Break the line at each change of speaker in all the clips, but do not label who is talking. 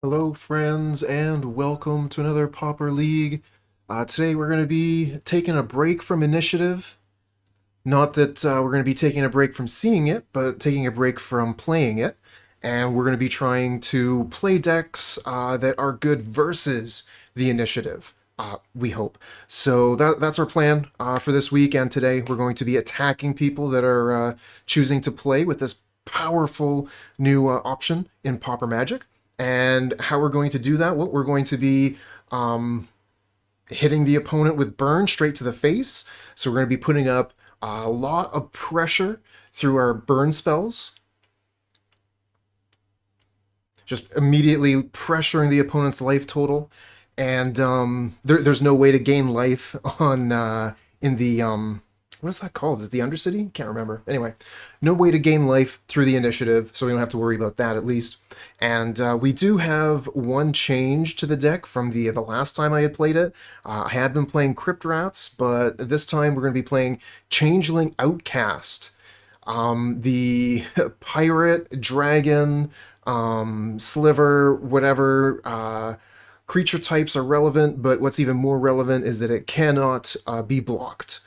Hello, friends, and welcome to another Pauper League. Today we're going to be taking a break from initiative. Not that we're going to be taking a break from seeing it, but taking a break from playing it. And we're going to be trying to play decks that are good versus the initiative, we hope. So that's our plan for this week, and today we're going to be attacking people that are choosing to play with this powerful new option in Pauper Magic. And how we're going to do that, what we're going to be hitting the opponent with burn straight to the face. So we're going to be putting up a lot of pressure through our burn spells. Just immediately pressuring the opponent's life total. And there's no way to gain life on in the what is that called? Is it the Undercity? Can't remember. Anyway, no way to gain life through the initiative, so we don't have to worry about that at least. And we do have one change to the deck from the last time I had played it. I had been playing Crypt Rats, but this time we're going to be playing Changeling Outcast. The pirate, dragon, sliver, whatever creature types are relevant, but what's even more relevant is that it cannot be blocked.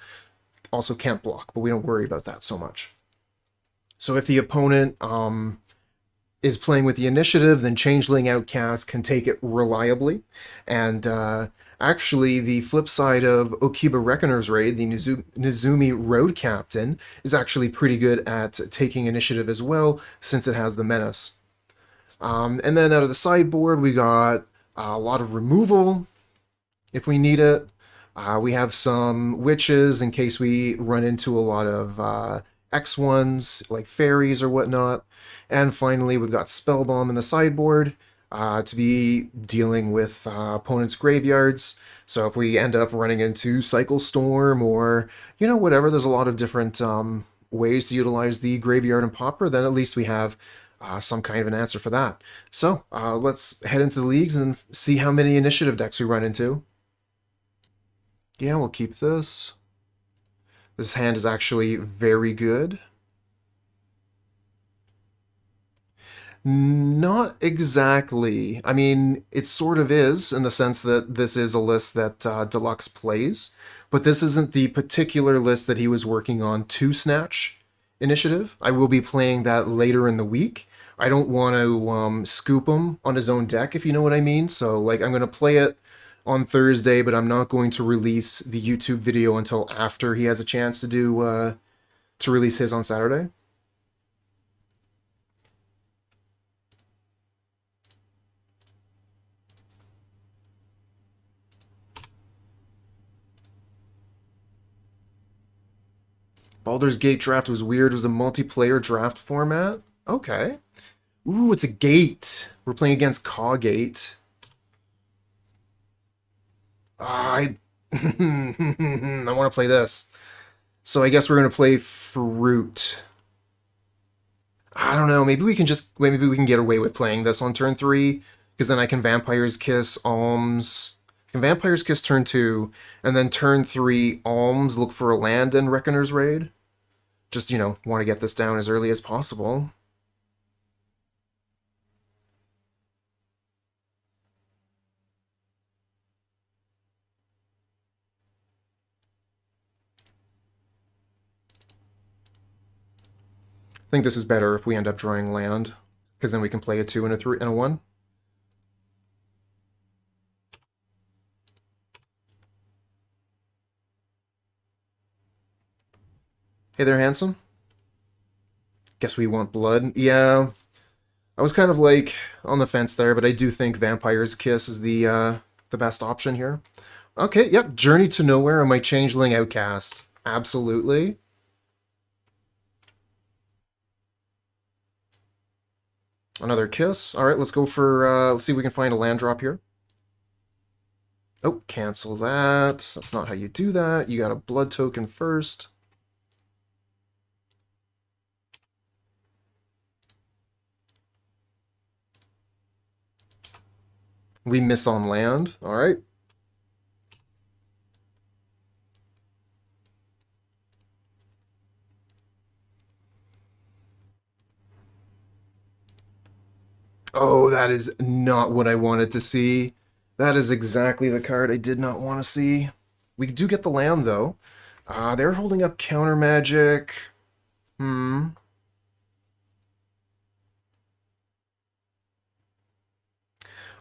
Also can't block, but we don't worry about that so much. So if the opponent is playing with the initiative, then Changeling Outcast can take it reliably. And actually, the flip side of Okiba Reckoner's Raid, the Nizumi Road Captain, is actually pretty good at taking initiative as well, since it has the Menace. And then out of the sideboard, we got a lot of removal, if we need it. We have some witches in case we run into a lot of X1s, like fairies or whatnot. And finally, we've got Spellbomb in the sideboard to be dealing with opponents' graveyards. So if we end up running into Cycle Storm or, whatever, there's a lot of different ways to utilize the graveyard and Pauper, then at least we have some kind of an answer for that. So let's head into the leagues and see how many initiative decks we run into. Yeah, we'll keep this. This hand is actually very good. Not exactly. I mean, it sort of is, in the sense that this is a list that Deluxe plays, but this isn't the particular list that he was working on to Snatch Initiative. I will be playing that later in the week. I don't want to scoop him on his own deck, if you know what I mean. So, like, I'm going to play it on Thursday, but I'm not going to release the YouTube video until after he has a chance to release his on Saturday. Baldur's Gate draft was weird. It was a multiplayer draft format. Okay. Ooh, it's a gate. We're playing against Caw Gate. I I want to play this. So I guess we're gonna play Fruit. I don't know. Maybe we can get away with playing this on turn 3, because then I can Vampire's Kiss, Alms. I can Vampire's Kiss turn 2, and then turn 3 Alms, look for a land in Reckoner's Raid. Just, want to get this down as early as possible. I think this is better if we end up drawing land, because then we can play a 2 and a 3 and a 1. Hey there, handsome. Guess we want blood. Yeah, I was kind of like on the fence there, but I do think Vampire's Kiss is the best option here. Okay, yep, Journey to Nowhere on my Changeling Outcast. Absolutely. Another kiss. All right, let's go for, let's see if we can find a land drop here. Oh, cancel that. That's not how you do that. You got a blood token first. We miss on land. All right. Oh, that is not what I wanted to see. That is exactly the card I did not want to see. We do get the land, though. They're holding up counter magic. Hmm.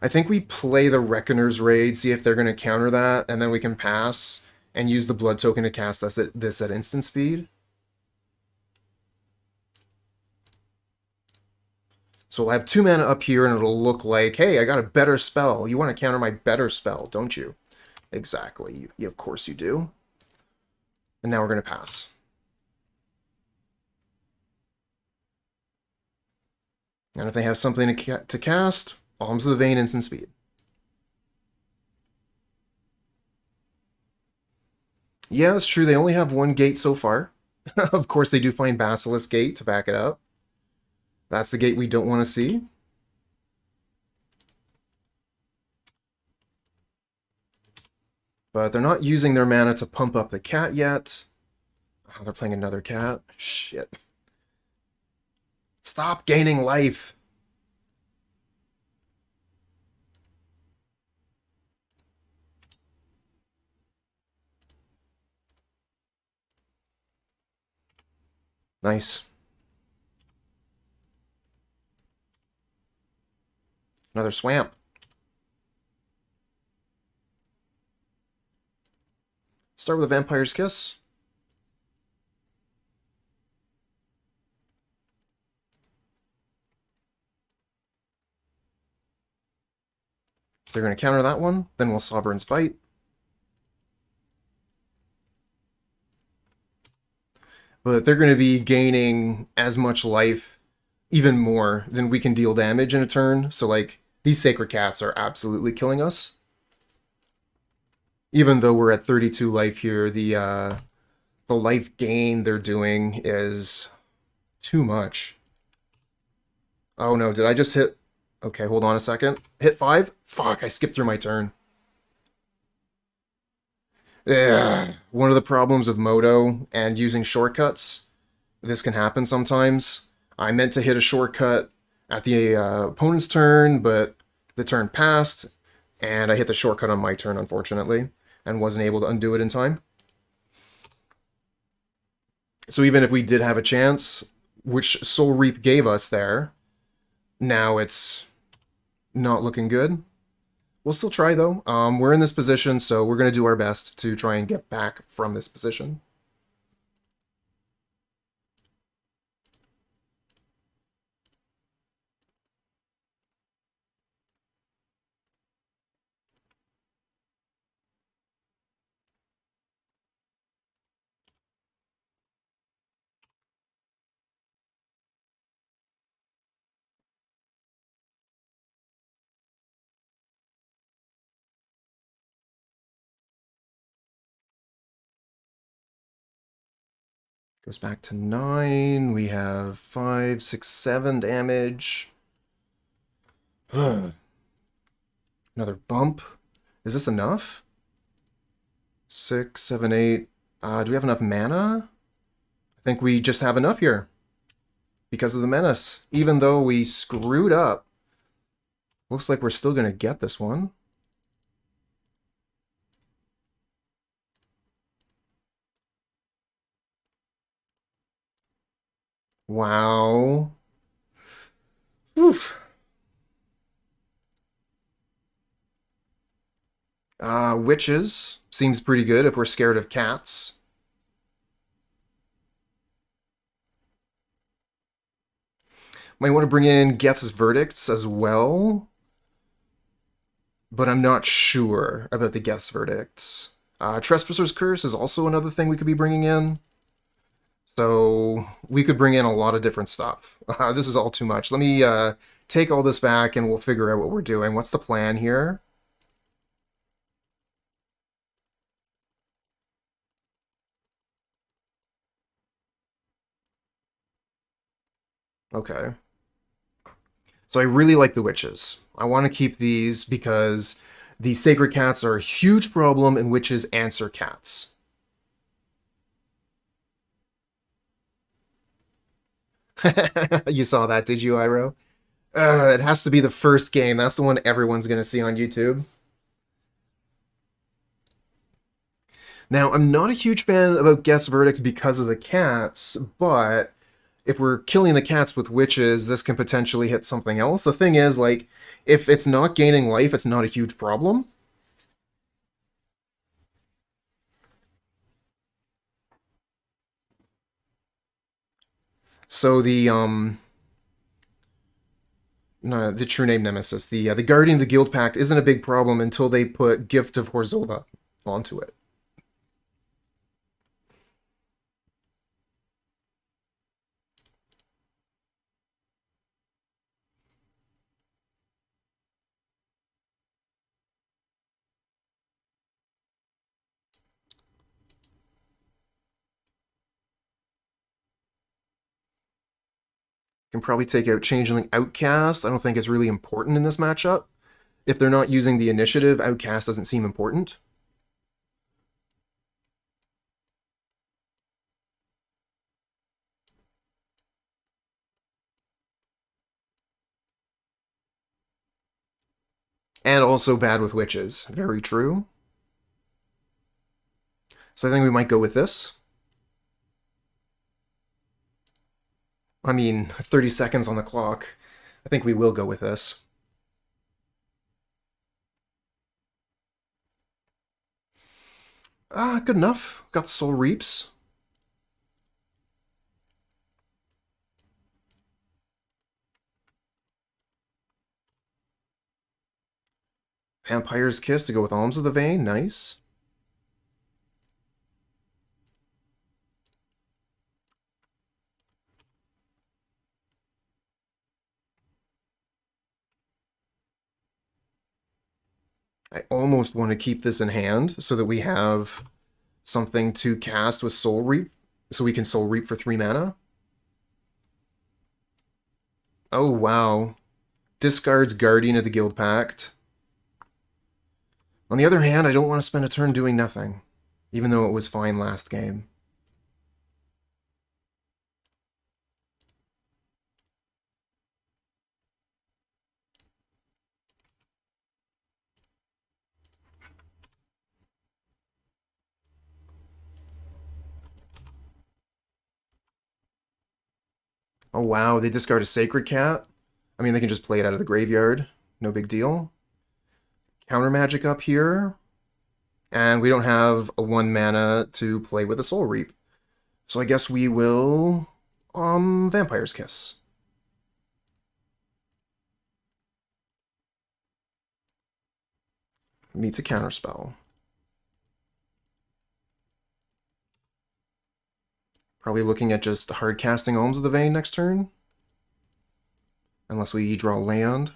I think we play the Reckoner's Raid, see if they're going to counter that, and then we can pass and use the blood token to cast this at instant speed. So we'll have 2 mana up here, and it'll look like, hey, I got a better spell. You want to counter my better spell, don't you? Exactly. Of course you do. And now we're going to pass. And if they have something to cast, Alms of the Vein, instant speed. Yeah, that's true. They only have 1 gate so far. Of course, they do find Basilisk Gate to back it up. That's the gate we don't want to see. But they're not using their mana to pump up the cat yet. Oh, they're playing another cat. Shit. Stop gaining life. Nice. Another swamp. Start with a Vampire's Kiss. So they're going to counter that one. Then we'll Sovereign's Bite. But they're going to be gaining as much life, even more, than we can deal damage in a turn. So, like, these Sacred Cats are absolutely killing us. Even though we're at 32 life here, the life gain they're doing is too much. Oh no, did I just hit... Okay, hold on a second. Hit 5? Fuck, I skipped through my turn. Yeah, one of the problems of Moto and using shortcuts, this can happen sometimes. I meant to hit a shortcut at the opponent's turn, but the turn passed, and I hit the shortcut on my turn, unfortunately, and wasn't able to undo it in time. So even if we did have a chance, which Soul Reap gave us there, now it's not looking good. We'll still try, though. We're in this position, so we're going to do our best to try and get back from this position. Goes back to 9. We have 5, 6, 7 damage. Another bump. Is this enough? 6, 7, 8. Do we have enough mana? I think we just have enough here. Because of the menace. Even though we screwed up, looks like we're still going to get this one. Wow. Oof. Witches. Seems pretty good if we're scared of cats. Might want to bring in Geth's Verdicts as well. But I'm not sure about the Geth's Verdicts. Trespasser's Curse is also another thing we could be bringing in. So we could bring in a lot of different stuff. This is all too much. Let me take all this back and we'll figure out what we're doing. What's the plan here? Okay. So I really like the witches. I want to keep these because the sacred cats are a huge problem and witches answer cats. You saw that, did you, Iroh? It has to be the first game. That's the one everyone's going to see on YouTube. Now, I'm not a huge fan about Geth's verdicts because of the cats, but if we're killing the cats with witches, this can potentially hit something else. The thing is, like, if it's not gaining life, it's not a huge problem. So no, the true name Nemesis, the Guardian of the Guild Pact isn't a big problem until they put Gift of Horzova onto it. Can probably take out Changeling Outcast. I don't think it's really important in this matchup. If they're not using the initiative, Outcast doesn't seem important. And also bad with witches. Very true. So I think we might go with this. I mean, 30 seconds on the clock. I think we will go with this. Good enough. Got the Soul Reaps. Vampire's Kiss to go with Alms of the Vein. Nice. I almost want to keep this in hand so that we have something to cast with Soul Reap, so we can Soul Reap for 3 mana. Oh, wow. Discards Guardian of the Guild Pact. On the other hand, I don't want to spend a turn doing nothing, even though it was fine last game. Oh wow, they discard a Sacred Cat? I mean, they can just play it out of the graveyard. No big deal. Counter magic up here. And we don't have a 1 mana to play with a Soul Reap. So I guess we will... Vampire's Kiss. Meets a counterspell. Probably looking at just hard casting Alms of the Vein next turn. Unless we draw land.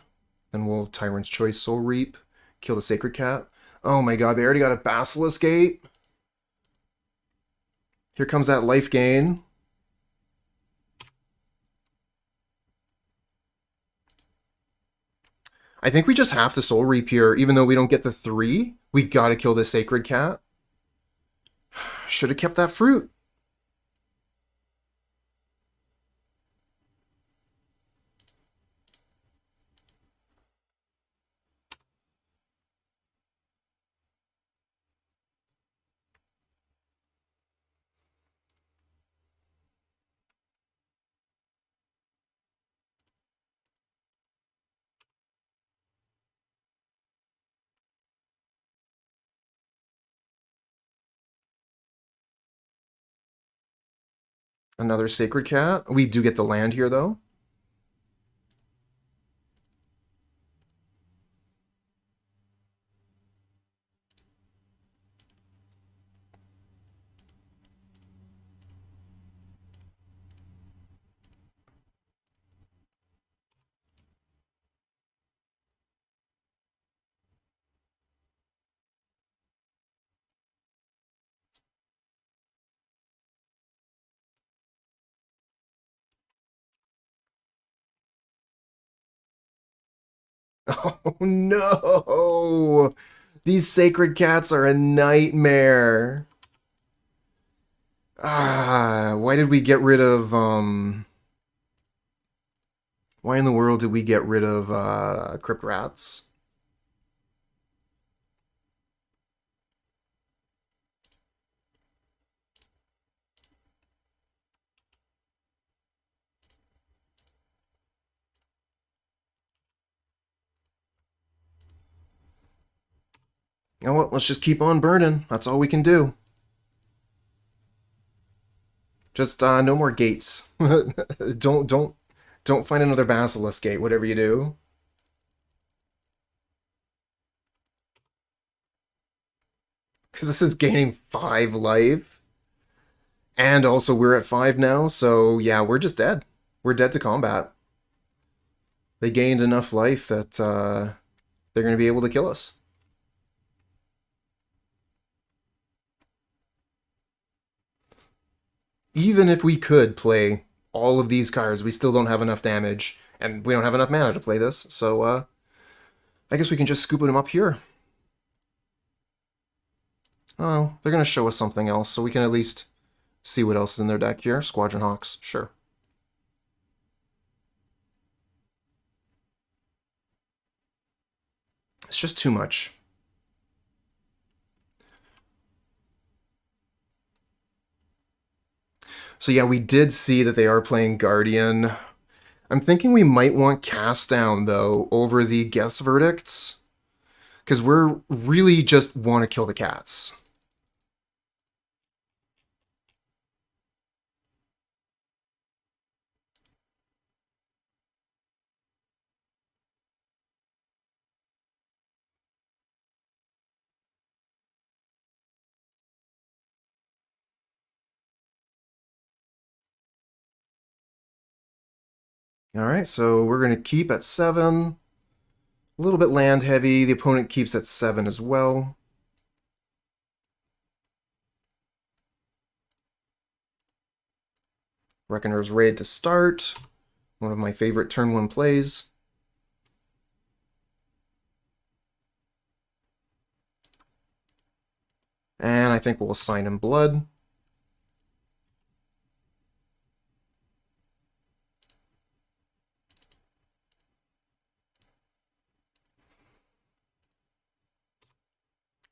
Then we'll Tyrant's Choice Soul Reap. Kill the Sacred Cat. Oh my god, they already got a Basilisk Gate. Here comes that life gain. I think we just have to Soul Reap here, even though we don't get the 3. We gotta kill the Sacred Cat. Should have kept that fruit. Another Sacred Cat. We do get the land here, though. Oh no! These Sacred Cats are a nightmare. Why did we get rid of, Why in the world did we get rid of Crypt Rats? You know what? Let's just keep on burning. That's all we can do. Just no more gates. Don't find another basilisk gate. Whatever you do. Because this is gaining 5 life. And also we're at 5 now, so yeah, we're just dead. We're dead to combat. They gained enough life that they're going to be able to kill us. Even if we could play all of these cards, we still don't have enough damage, and we don't have enough mana to play this, so I guess we can just scoop them up here. Oh, they're going to show us something else, so we can at least see what else is in their deck here. Squadron Hawks, sure. It's just too much. So yeah, we did see that they are playing Guardian. I'm thinking we might want Cast Down, though, over the Geth's Verdicts. Because we're really just want to kill the cats. Alright, so we're going to keep at 7. A little bit land heavy. The opponent keeps at 7 as well. Reckoner's Raid to start. One of my favorite turn 1 plays. And I think we'll assign him Blood.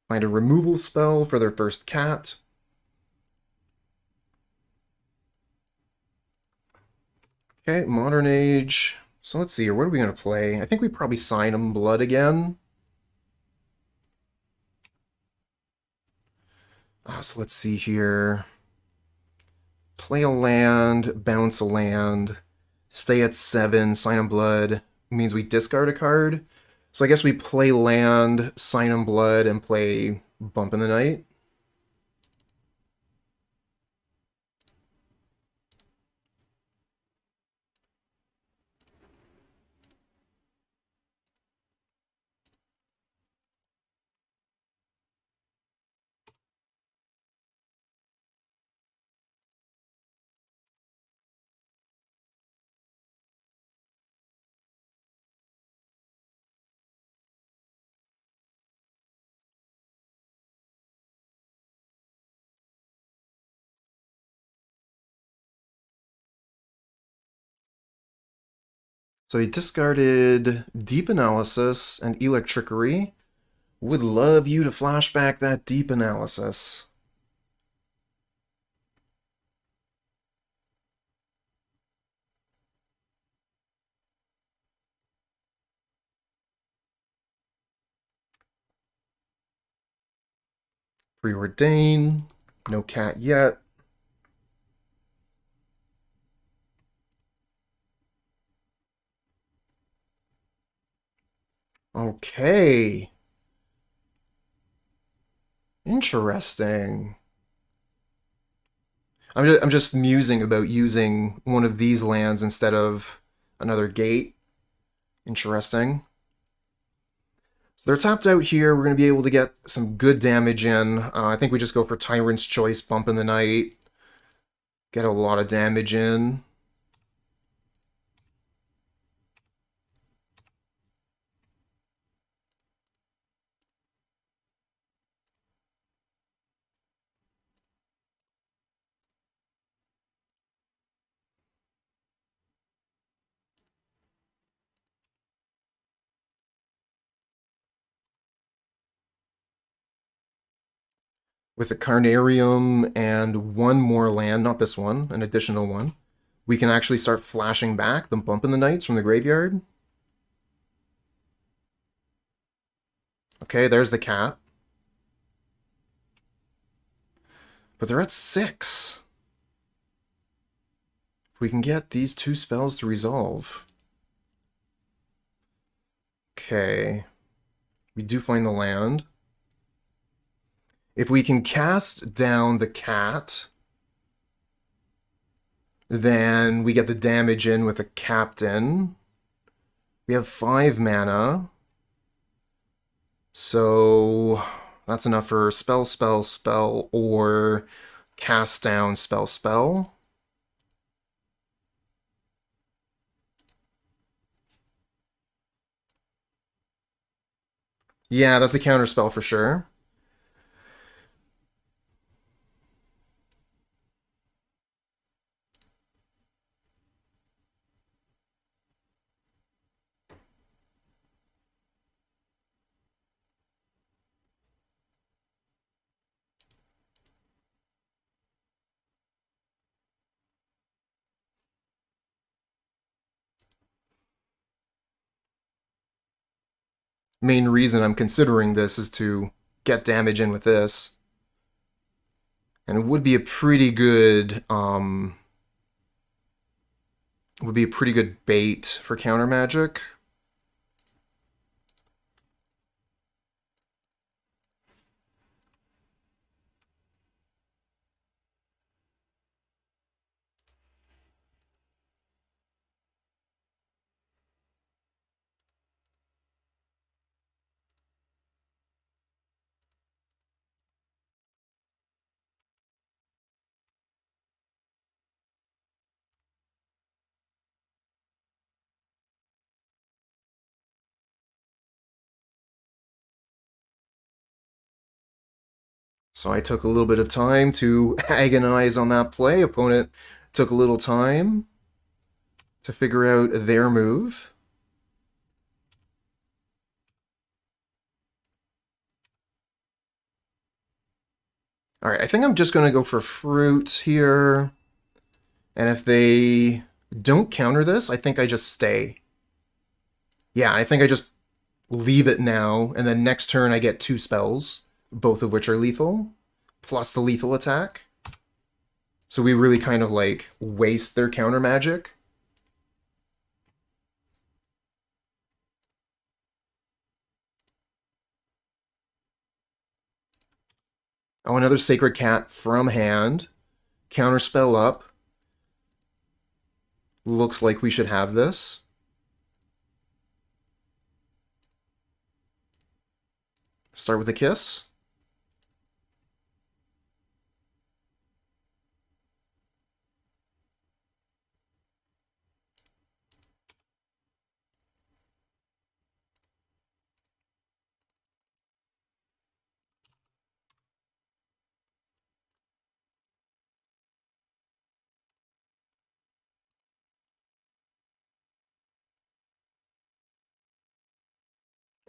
Find a removal spell for their first cat. Okay, Modern Age. So let's see here. What are we going to play? I think we probably sign him Blood again. So let's see here. Play a land, bounce a land, stay at 7, sign him Blood. Means we discard a card. So I guess we play land, sign him Blood, and play Bump in the Night. So he discarded Deep Analysis and Electrickery. Would love you to flashback that Deep Analysis. Preordain. No cat yet. Okay. Interesting. I'm just musing about using one of these lands instead of another gate. Interesting. So they're tapped out here. We're going to be able to get some good damage in. I think we just go for Tyrant's Choice, Bump in the Night. Get a lot of damage in. With a Carnarium and one more land, not this one, an additional one, we can actually start flashing back the Bumpin' the Knights from the graveyard. Okay, there's the cat. But they're at 6. If we can get these 2 spells to resolve. Okay. We do find the land. If we can cast down the cat, then we get the damage in with a captain. We have 5 mana. So that's enough for spell, spell, spell, or cast down, spell, spell. Yeah, that's a counter spell for sure. Main reason I'm considering this is to get damage in with this. And it would be a pretty good bait for counter magic. So I took a little bit of time to agonize on that play. Opponent took a little time to figure out their move. All right, I think I'm just going to go for fruit here. And if they don't counter this, I think I just stay. Yeah, I think I just leave it now, and then next turn I get 2 spells, both of which are lethal, plus the lethal attack. So we really kind of like waste their counter magic. Oh, another Sacred Cat from hand. Counterspell up. Looks like we should have this. Start with a kiss.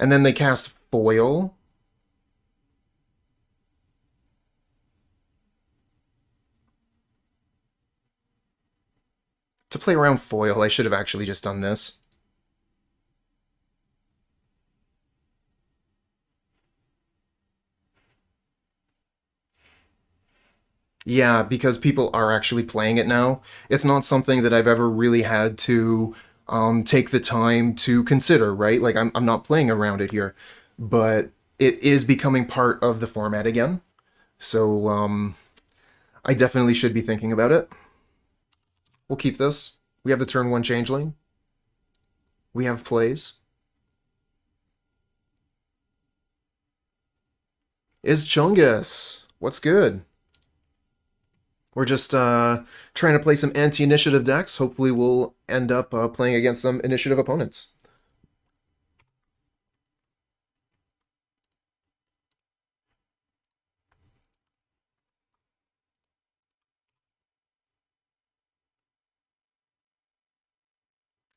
And then they cast Foil. To play around Foil, I should have actually just done this. Yeah, because people are actually playing it now. It's not something that I've ever really had to take the time to consider, right? Like, I'm not playing around it here. But it is becoming part of the format again. So I definitely should be thinking about it. We'll keep this. We have the turn 1 Changeling. We have plays. Is Chungus. What's good? We're just trying to play some anti-initiative decks. Hopefully we'll end up playing against some initiative opponents.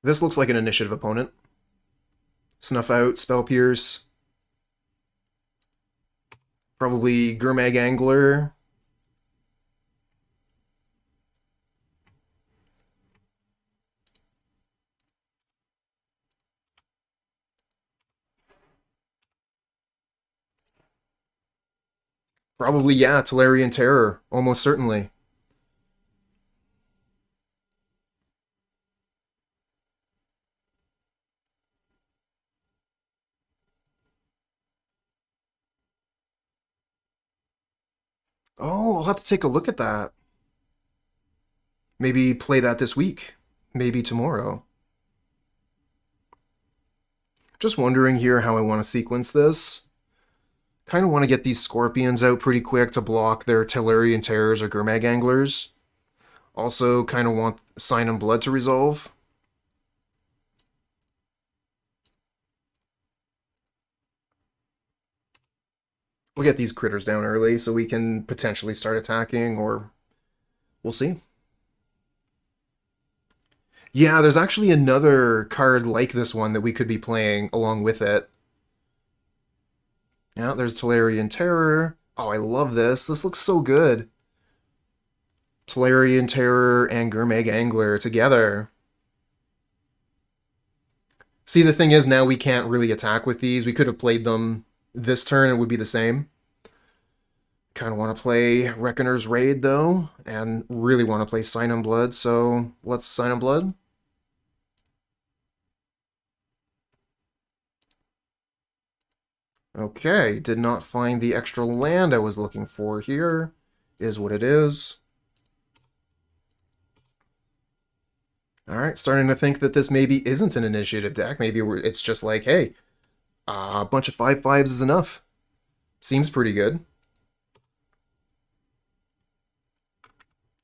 This looks like an initiative opponent. Snuff out, Spell Pierce. Probably Gurmag Angler. Probably, yeah, Tolarian Terror. Almost certainly. Oh, I'll have to take a look at that. Maybe play that this week. Maybe tomorrow. Just wondering here how I want to sequence this. Kind of want to get these Scorpions out pretty quick to block their Tellurian Terrors or Gurmag Anglers. Also, kind of want Sign and Blood to resolve. We'll get these critters down early so we can potentially start attacking, or we'll see. Yeah, there's actually another card like this one that we could be playing along with it. Yeah, there's Tolarian Terror. Oh, I love this. This looks so good. Tolarian Terror and Gurmag Angler together. See, the thing is, now we can't really attack with these. We could have played them this turn, it would be the same. Kind of want to play Reckoner's Raid, though, and really want to play Sign and Blood, so let's Sign and Blood. Okay, did not find the extra land I was looking for here. Is what it is. Alright, starting to think that this maybe isn't an initiative deck. Maybe it's just like, hey, a bunch of 5/5s is enough. Seems pretty good.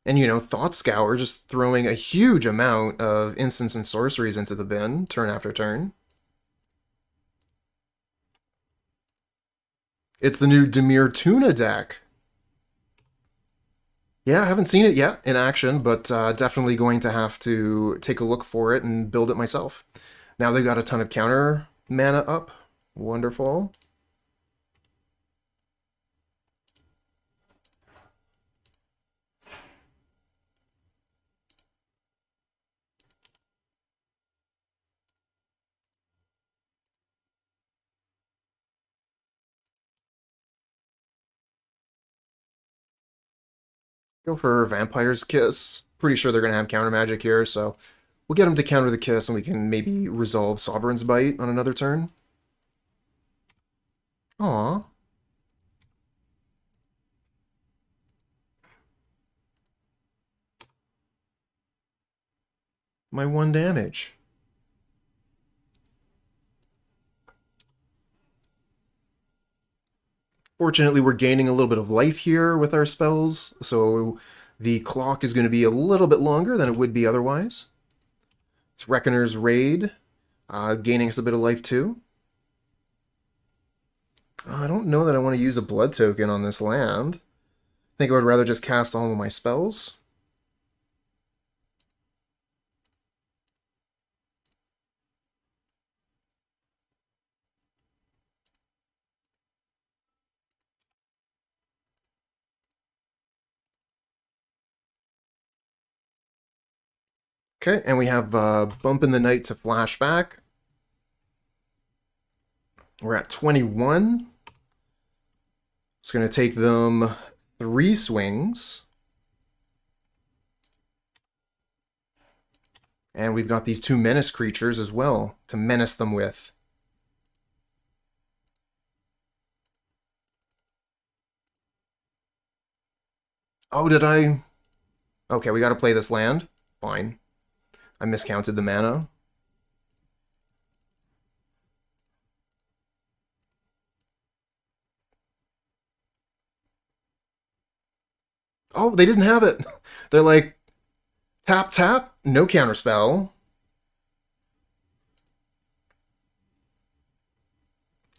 And, you know, Thought Scour just throwing a huge amount of instants and sorceries into the bin, turn after turn. It's the new Dimir Tuna deck. Yeah, I haven't seen it yet in action, but definitely going to have to take a look for it and build it myself. Now they've got a ton of counter mana up. Wonderful. Go for Vampire's Kiss. Pretty sure they're going to have counter magic here, so we'll get them to counter the Kiss and we can maybe resolve Sovereign's Bite on another turn. Aww. My 1 damage. Fortunately, we're gaining a little bit of life here with our spells, so the clock is going to be a little bit longer than it would be otherwise. It's Reckoner's Raid, gaining us a bit of life too. I don't know that I want to use a blood token on this land. I think I would rather just cast all of my spells. Okay, and we have Bump in the Night to flashback. We're at 21. It's going to take them 3 swings. And we've got these 2 menace creatures as well to menace them with. Oh, did I? Okay, we got to play this land. Fine. I miscounted the mana. Oh, they didn't have it. They're like, tap, tap, no counterspell.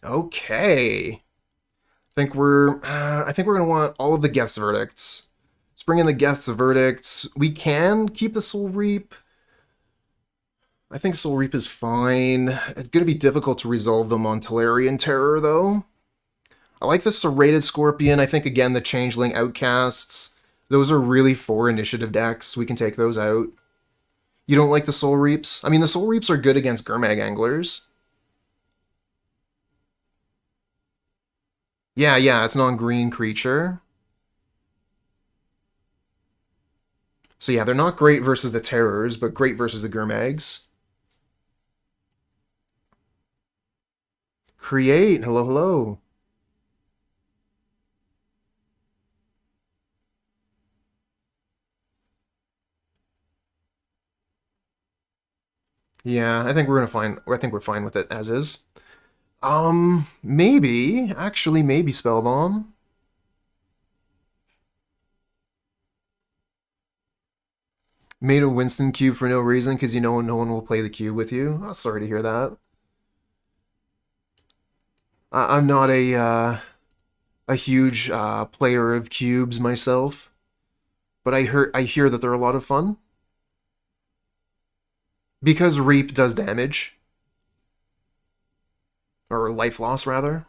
Okay. I think we're gonna want all of the Geth's verdicts. Let's bring in the Geth's verdicts. We can keep the Soul Reap. I think Soul Reap is fine. It's gonna be difficult to resolve them on Tolarian Terror, though. I like the Serrated Scorpion. I think, again, the Changeling Outcasts. Those are really 4 initiative decks. We can take those out. You don't like the Soul Reaps? I mean, the Soul Reaps are good against Gurmag Anglers. Yeah, yeah, it's non-green creature. So yeah, they're not great versus the Terrors, but great versus the Gurmags. Create! Hello, hello. Yeah, I think we're gonna find. I think we're fine with it as is. Maybe. Actually, maybe Spellbomb. Made a Winston cube for no reason because you know no one will play the cube with you. Oh, sorry to hear that. I'm not a huge player of cubes myself, but I hear that they're a lot of fun because Reap does damage or life loss rather.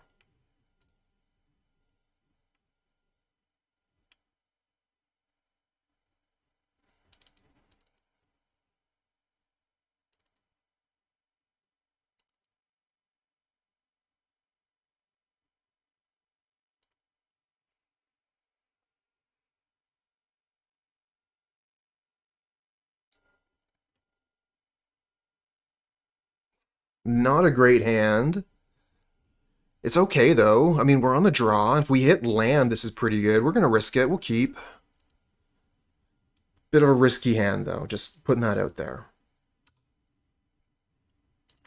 Not a great hand. It's okay though. I mean, we're on the draw. If we hit land, this is pretty good. We're gonna risk it. We'll keep. Bit of a risky hand though. Just putting that out there.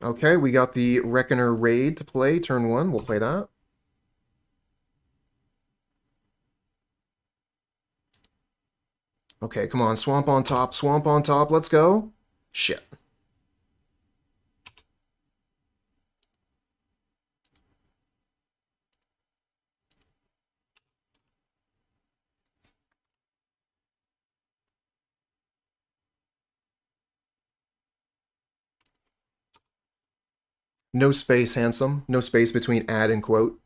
Okay, we got the Reckoner Raid to play. Turn 1. We'll play that. Okay, come on. Swamp on top. Swamp on top. Let's go. Shit. No space, handsome. No space between add and quote.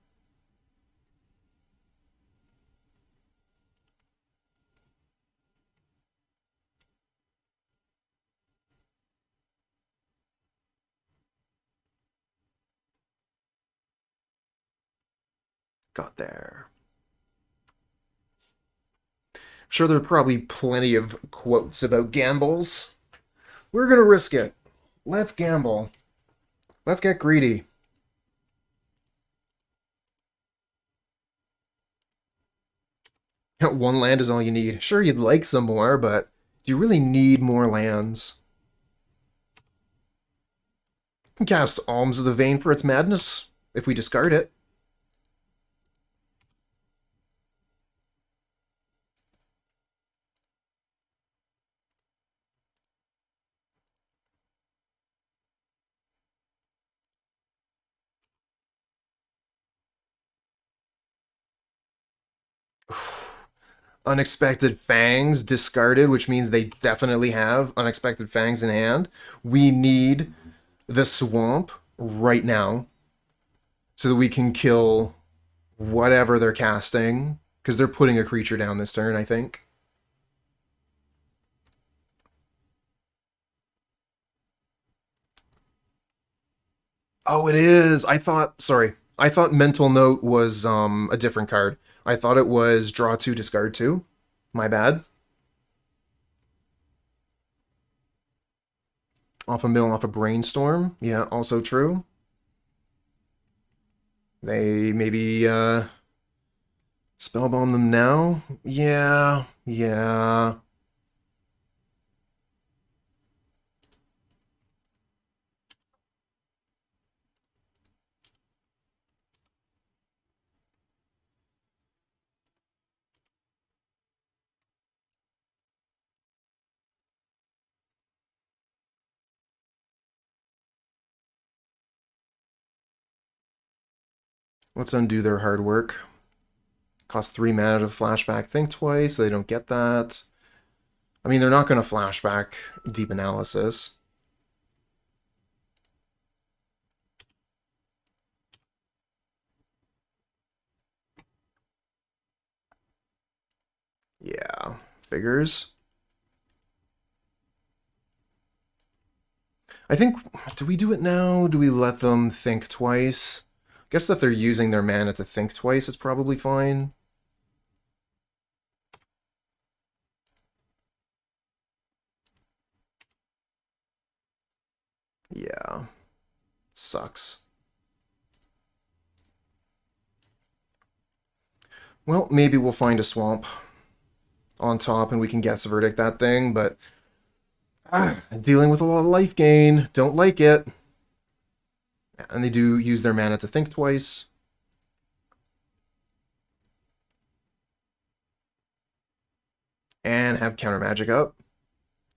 Got there. I'm sure there are probably plenty of quotes about gambles. We're gonna risk it. Let's gamble. Let's get greedy. One land is all you need. Sure, you'd like some more, but do you really need more lands? You can cast Alms of the Vein for its madness, if we discard it. Unexpected Fangs discarded, which means they definitely have Unexpected Fangs in hand. We need the Swamp right now so that we can kill whatever they're casting, because they're putting a creature down this turn, I think. Oh, it is. Sorry. I thought Mental Note was a different card. I thought it was draw 2, discard 2. My bad. Off a mill, off a brainstorm. Yeah, also true. They maybe spellbomb them now. Yeah, yeah. Let's undo their hard work. Cost 3 mana to flashback. Think twice. They don't get that. I mean, they're not going to flashback Deep Analysis. Figures. I think, do we do it now? Do we let them think twice? I guess if they're using their mana to think twice, it's probably fine. Yeah. Sucks. Well, maybe we'll find a swamp on top and we can Geth's Verdict that thing, but dealing with a lot of life gain. Don't like it. And they do use their mana to think twice. And have counter magic up.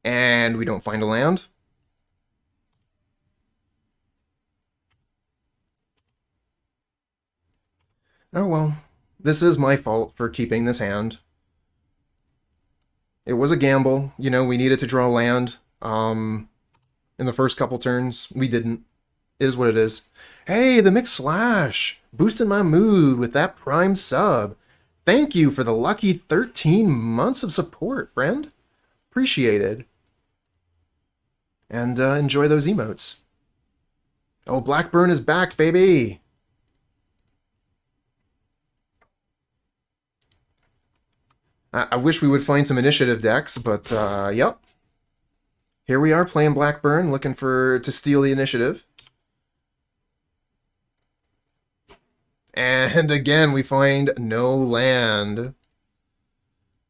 And we don't find a land. Oh well. This is my fault for keeping this hand. It was a gamble. You know, we needed to draw land. In the first couple turns, we didn't. It is what it is. Hey, the Mixed Slash! Boosting my mood with that Prime sub. Thank you for the lucky 13 months of support, friend. Appreciated. And enjoy those emotes. Oh, Blackburn is back, baby! I wish we would find some initiative decks, but yep. Here we are playing Blackburn, looking to steal the initiative. And again, we find no land.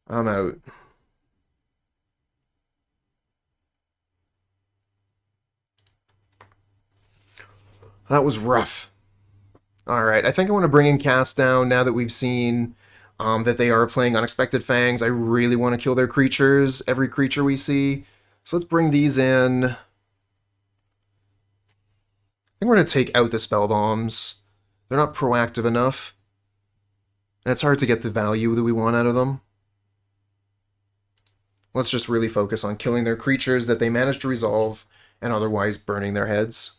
I'm out. That was rough. Alright, I think I want to bring in Cast Down now that we've seen that they are playing Unexpected Fangs. I really want to kill their creatures, every creature we see. So let's bring these in. I think we're going to take out the spell bombs. They're not proactive enough. And it's hard to get the value that we want out of them. Let's just really focus on killing their creatures that they manage to resolve and otherwise burning their heads.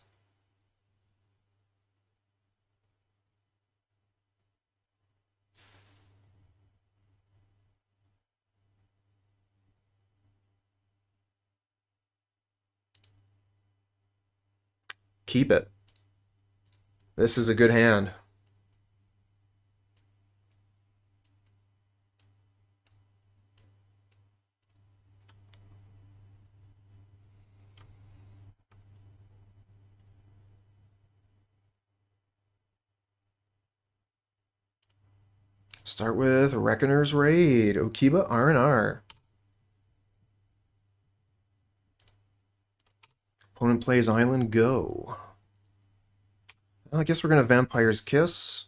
Keep it. This is a good hand. Start with Reckoner's Raid, Okiba R&R. Opponent plays Island, go. Well, I guess we're going to Vampire's Kiss.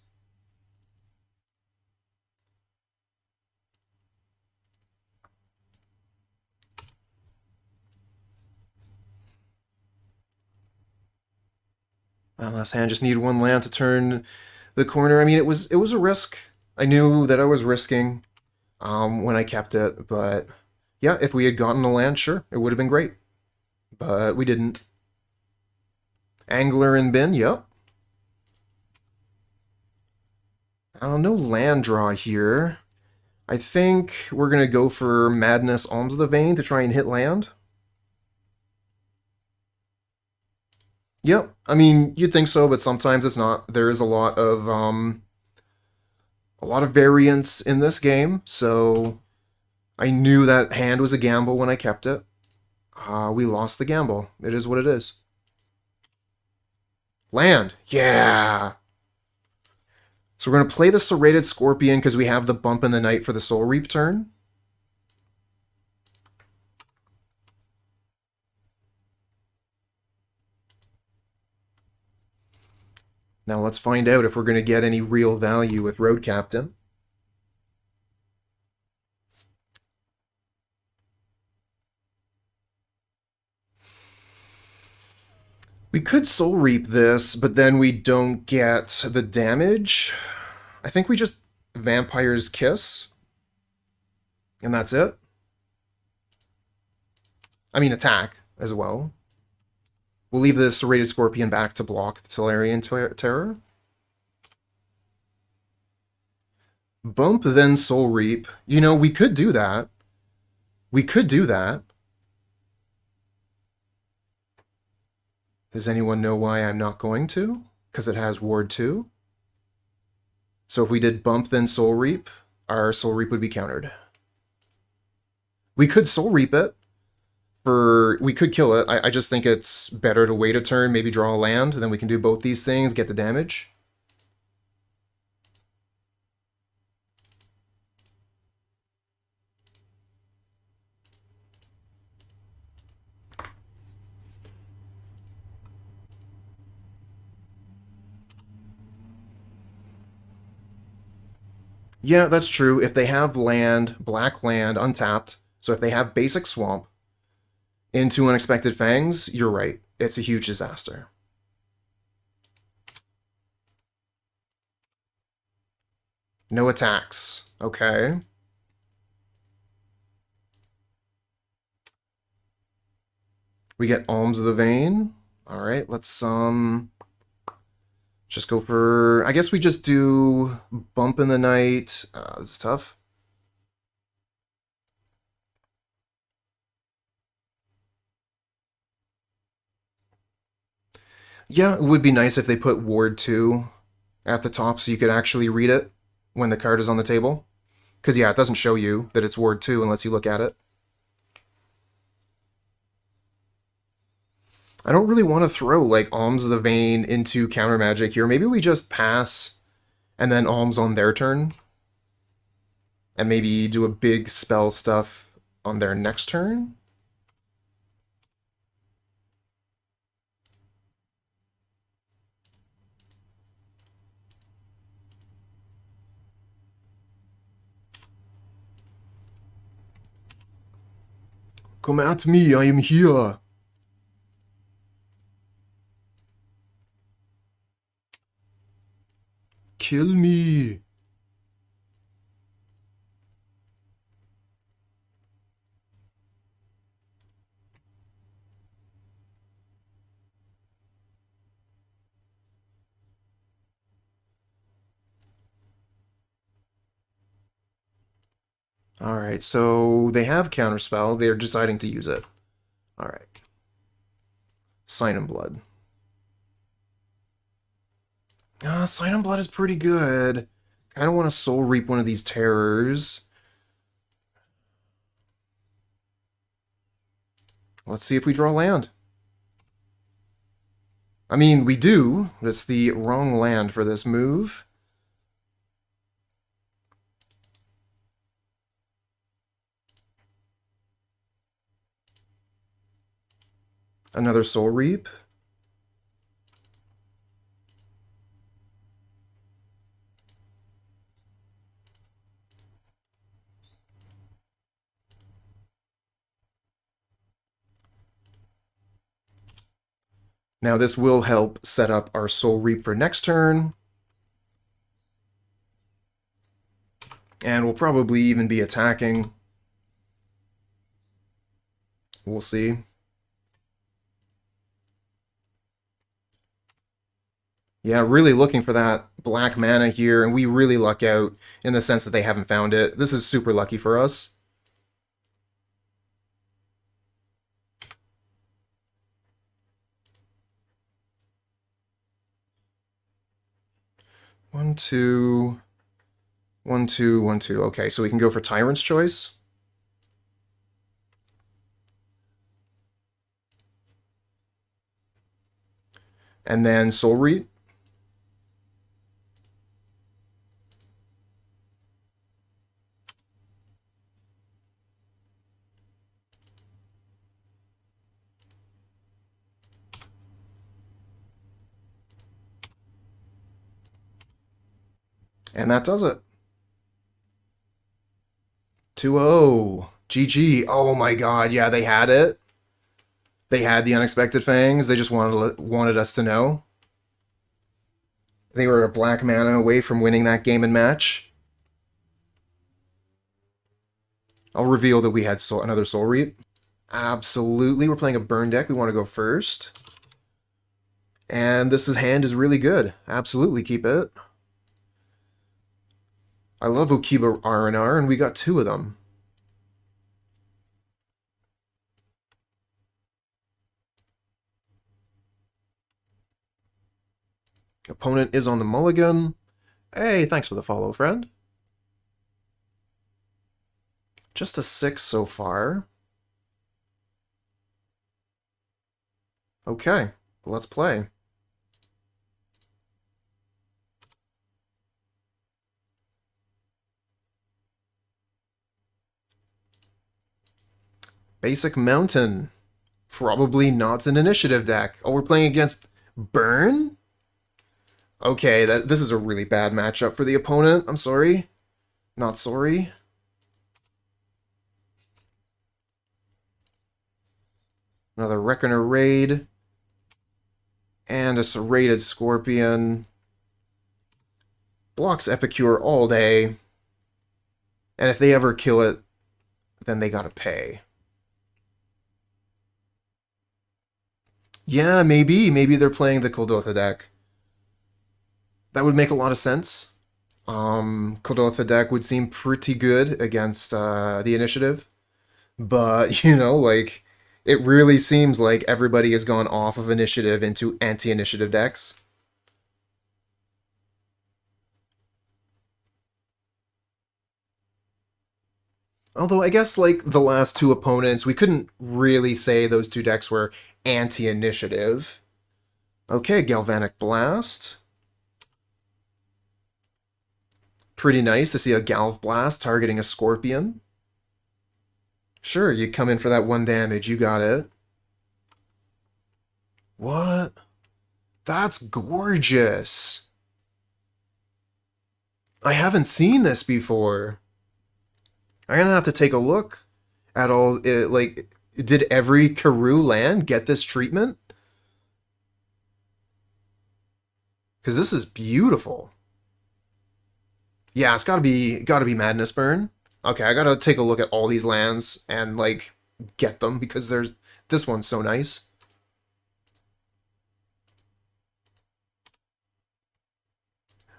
Last hand just needed one land to turn the corner. I mean, it was a risk. I knew that I was risking when I kept it, but yeah, if we had gotten a land, sure, it would have been great. But we didn't. Angler and Bin, yep. No land draw here. I think we're going to go for Madness Alms of the Vein to try and hit land. Yep, I mean, you'd think so, but sometimes it's not. There is a lot of variance in this game, so I knew that hand was a gamble when I kept it. We lost the gamble. It is what it is. Land. Yeah! So we're going to play the Serrated Scorpion because we have the bump in the night for the Soul Reap turn. Now let's find out if we're going to get any real value with Road Captain. We could Soul Reap this, but then we don't get the damage. I think we just Vampire's Kiss. And that's it. I mean, attack as well. We'll leave the Serrated Scorpion back to block the Tolarian Terror. Bump, then Soul Reap. You know, we could do that. We could do that. Does anyone know why I'm not going to? Because it has Ward 2. So if we did bump then Soul Reap, our Soul Reap would be countered. We could Soul Reap it. We could kill it. I just think it's better to wait a turn, maybe draw a land, then we can do both these things, get the damage. Yeah, that's true. If they have land, black land, untapped, so if they have basic swamp into Unexpected Fangs, you're right. It's a huge disaster. No attacks. Okay. We get Alms of the Vein. Alright, let's just go for... I guess we just do Bump in the Night. This is tough. Yeah, it would be nice if they put Ward 2 at the top so you could actually read it when the card is on the table. Because, yeah, it doesn't show you that it's Ward 2 unless you look at it. I don't really want to throw, like, Alms of the Vein into counter magic here. Maybe we just pass and then Alms on their turn. And maybe do a big spell stuff on their next turn. Come at me, I am here. Kill me. Alright, so they have Counterspell. They're deciding to use it. Alright. Sign in Blood. Sign in Blood is pretty good. I don't want to Soul Reap one of these terrors. Let's see if we draw land. I mean, we do. It's the wrong land for this move. Another Soul Reap. Now this will help set up our Soul Reap for next turn. And we'll probably even be attacking. We'll see. Yeah, really looking for that black mana here, and we really luck out in the sense that they haven't found it. This is super lucky for us. One, two, one, two, one, two. Okay, so we can go for Tyrant's Choice. And then Soul Reap. And that does it. 2-0. GG. Oh my god, yeah, they had it. They had the Unexpected Fangs. They just wanted us to know. They were a black mana away from winning that game and match. I'll reveal that we had another Soul Reap. Absolutely, we're playing a burn deck. We want to go first. And hand is really good. Absolutely, keep it. I love Okiba R&R, and we got 2 of them. Opponent is on the mulligan. Hey, thanks for the follow, friend. Just a 6 so far. Okay, let's play. Basic Mountain. Probably not an initiative deck. Oh, we're playing against Burn? Okay, this is a really bad matchup for the opponent. I'm sorry. Not sorry. Another Reckoner Raid. And a Serrated Scorpion. Blocks Epicure all day. And if they ever kill it, then they gotta pay. Yeah, maybe. Maybe they're playing the Kuldotha deck. That would make a lot of sense. Kuldotha deck would seem pretty good against the initiative. But, you know, like, it really seems like everybody has gone off of initiative into anti-initiative decks. Although I guess, like, the last two opponents, we couldn't really say those two decks were anti-initiative. Okay, Galvanic Blast. Pretty nice to see a Galv Blast targeting a Scorpion. Sure, you come in for that 1 damage, you got it. What? That's gorgeous. I haven't seen this before. I'm gonna have to take a look at all. Like, did every Karoo land get this treatment? Because this is beautiful. Yeah, it's gotta be Madness Burn. Okay, I gotta take a look at all these lands and like get them because this one's so nice.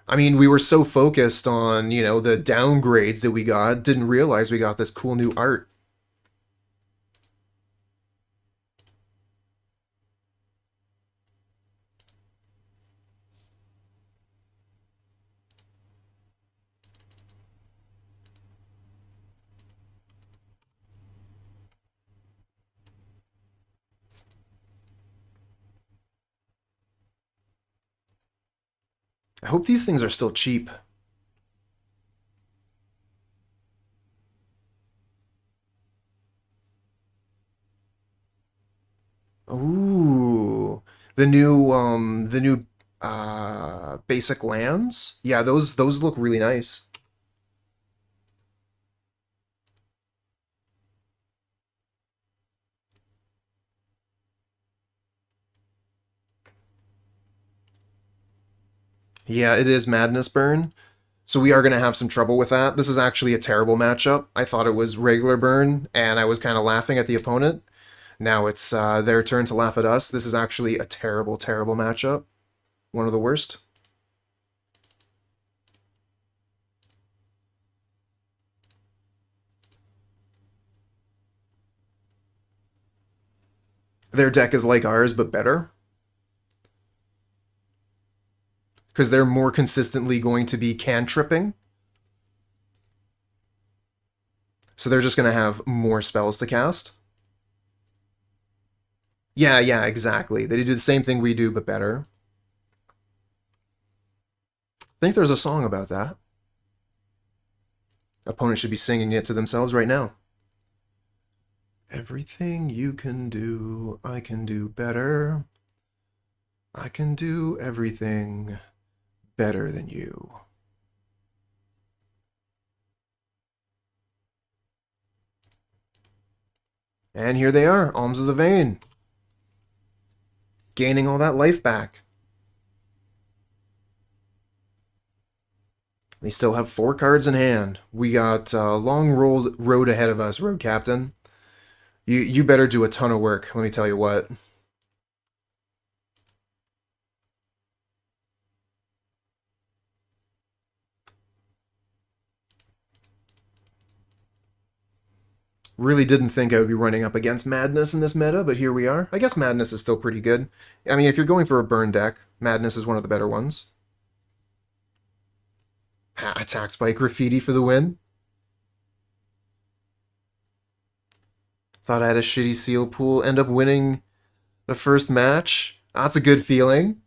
I mean, we were so focused on, you know, the downgrades that we got, didn't realize we got this cool new art. I hope these things are still cheap. Ooh, the new basic lands. Yeah, those look really nice. Yeah, it is Madness Burn. So we are going to have some trouble with that. This is actually a terrible matchup. I thought it was regular burn, and I was kind of laughing at the opponent. Now it's their turn to laugh at us. This is actually a terrible, terrible matchup. One of the worst. Their deck is like ours, but better. Because they're more consistently going to be cantripping. So they're just going to have more spells to cast. Yeah, exactly. They do the same thing we do, but better. I think there's a song about that. Opponents should be singing it to themselves right now. Everything you can do, I can do better. I can do everything better than you. And here they are, Alms of the Vein. Gaining all that life back. They still have 4 cards in hand. We got a long road ahead of us, Road Captain. You better do a ton of work, let me tell you what. Really didn't think I would be running up against Madness in this meta, but here we are. I guess Madness is still pretty good. I mean, if you're going for a burn deck, Madness is one of the better ones. Attacked by Graffiti for the win. Thought I had a shitty seal pool. End up winning the first match. That's a good feeling.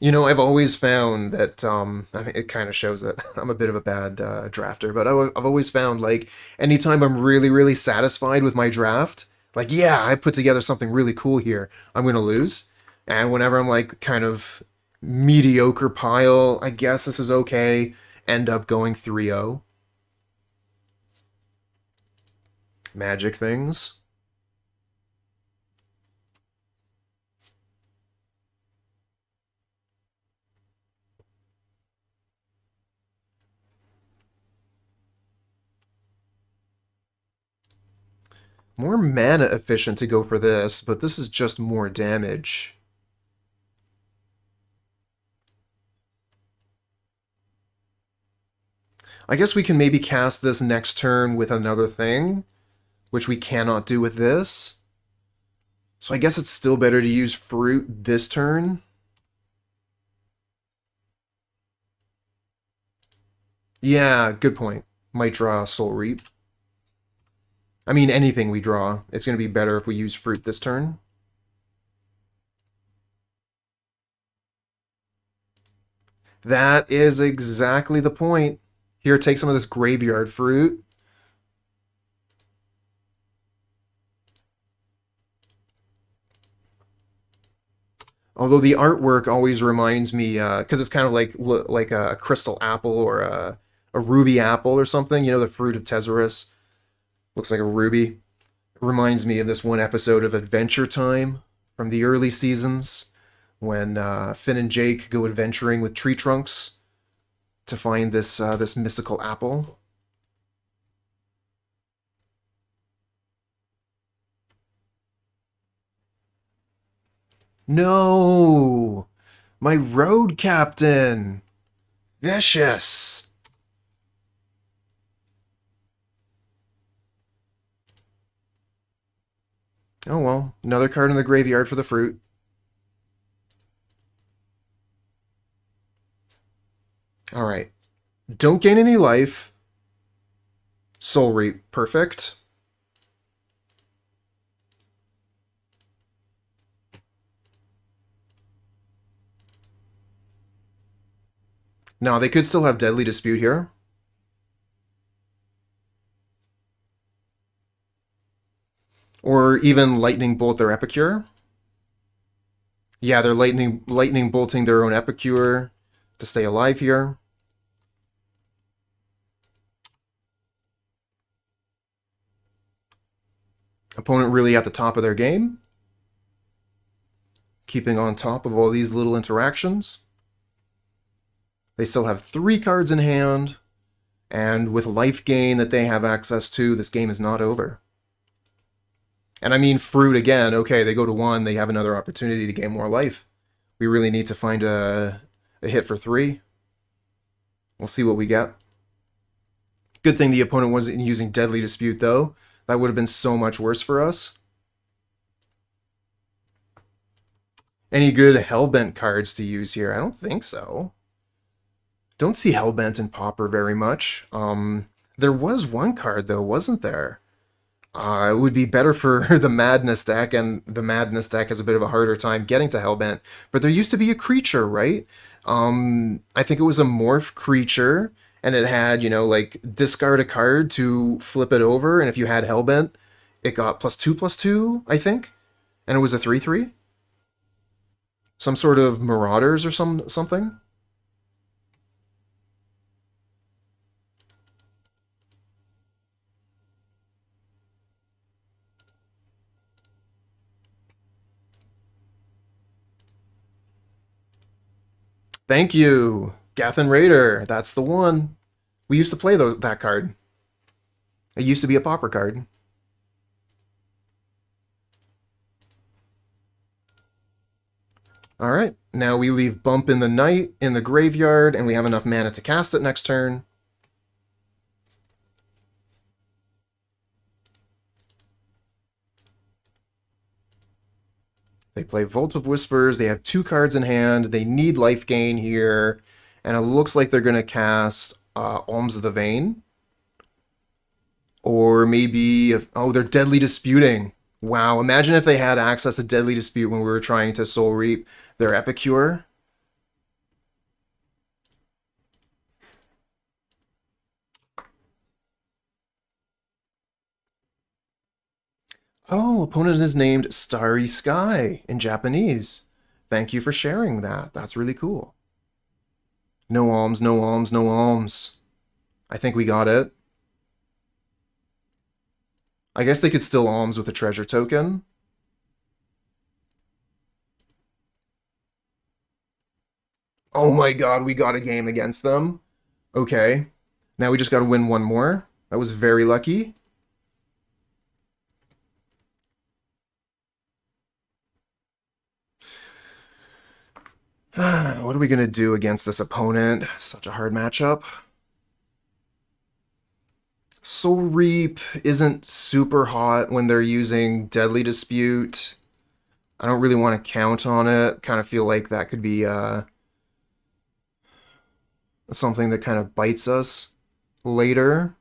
You know, I've always found that, I mean, it kind of shows that I'm a bit of a bad drafter, but I've always found, like, anytime I'm really, really satisfied with my draft, like, yeah, I put together something really cool here, I'm going to lose. And whenever I'm, like, kind of mediocre pile, I guess this is okay, end up going 3-0. Magic things. More mana efficient to go for this, but this is just more damage. I guess we can maybe cast this next turn with another thing, which we cannot do with this. So I guess it's still better to use Fruit this turn. Yeah, good point. Might draw Soul Reap. I mean, anything we draw, it's going to be better if we use Fruit this turn. That is exactly the point. Here, take some of this graveyard fruit. Although the artwork always reminds me, because it's kind of like a crystal apple or a ruby apple or something. You know, the Fruit of Tizerus. Looks like a ruby. It reminds me of this one episode of Adventure Time from the early seasons when Finn and Jake go adventuring with tree trunks to find this mystical apple. No! My road captain! Vicious! Oh well, another card in the graveyard for the fruit. Alright. Don't gain any life. Soul Reap, perfect. Now, they could still have Deadly Dispute here. Or even Lightning Bolt their Epicure. Yeah, they're lightning bolting their own Epicure to stay alive here. Opponent really at the top of their game. Keeping on top of all these little interactions. They still have 3 cards in hand, and with life gain that they have access to, this game is not over. And I mean, Fruit again, okay, they go to 1, they have another opportunity to gain more life. We really need to find a hit for 3. We'll see what we get. Good thing the opponent wasn't using Deadly Dispute, though. That would have been so much worse for us. Any good Hellbent cards to use here? I don't think so. Don't see Hellbent and Pauper very much. There was one card, though, wasn't there? It would be better for the Madness deck, and the Madness deck has a bit of a harder time getting to Hellbent. But there used to be a creature, right? I think it was a morph creature, and it had, you know, like, discard a card to flip it over, and if you had Hellbent, it got +2/+2, I think? And it was a 3/3? Some sort of Marauders or something? Thank you! Gathan Raider, that's the one. We used to play that card. It used to be a Pauper card. Alright, now we leave Bump in the Night in the graveyard, and we have enough mana to cast it next turn. They play Vault of Whispers. They have 2 cards in hand. They need life gain here. And it looks like they're going to cast Alms of the Vein. Or maybe... oh, they're Deadly Disputing. Wow, imagine if they had access to Deadly Dispute when we were trying to Soul Reap their Epicure. Oh, opponent is named Starry Sky in Japanese. Thank you for sharing that. That's really cool. No alms, no alms, no alms. I think we got it. I guess they could still alms with a treasure token. Oh my god, we got a game against them. Okay. Now we just gotta win one more. That was very lucky. What are we gonna do against this opponent? Such a hard matchup. Soul Reap isn't super hot when they're using Deadly Dispute. I don't really want to count on it. Kind of feel like that could be something that kind of bites us later.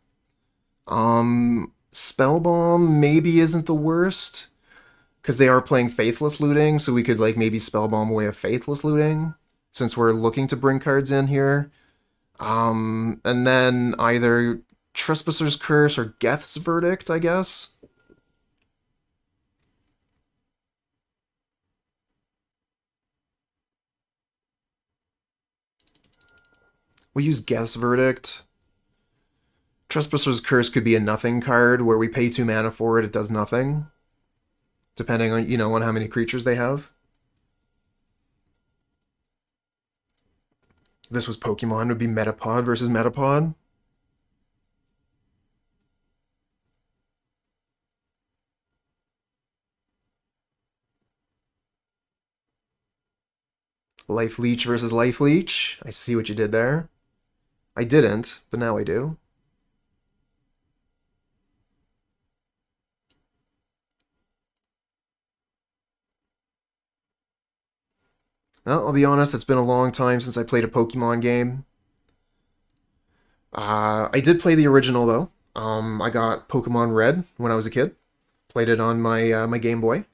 Spellbomb maybe isn't the worst, because they are playing Faithless Looting, so we could like maybe Spellbomb away a Faithless Looting, since we're looking to bring cards in here. And then either Trespasser's Curse or Geth's Verdict, I guess. We'll use Geth's Verdict. Trespasser's Curse could be a nothing card where we pay 2 mana for it, it does nothing. Depending on, on how many creatures they have. This was Pokemon, it would be Metapod versus Metapod. Life Leech versus Life Leech. I see what you did there. I didn't, but now I do. Well, I'll be honest, it's been a long time since I played a Pokemon game. I did play the original, though. I got Pokemon Red when I was a kid. Played it on my my Game Boy.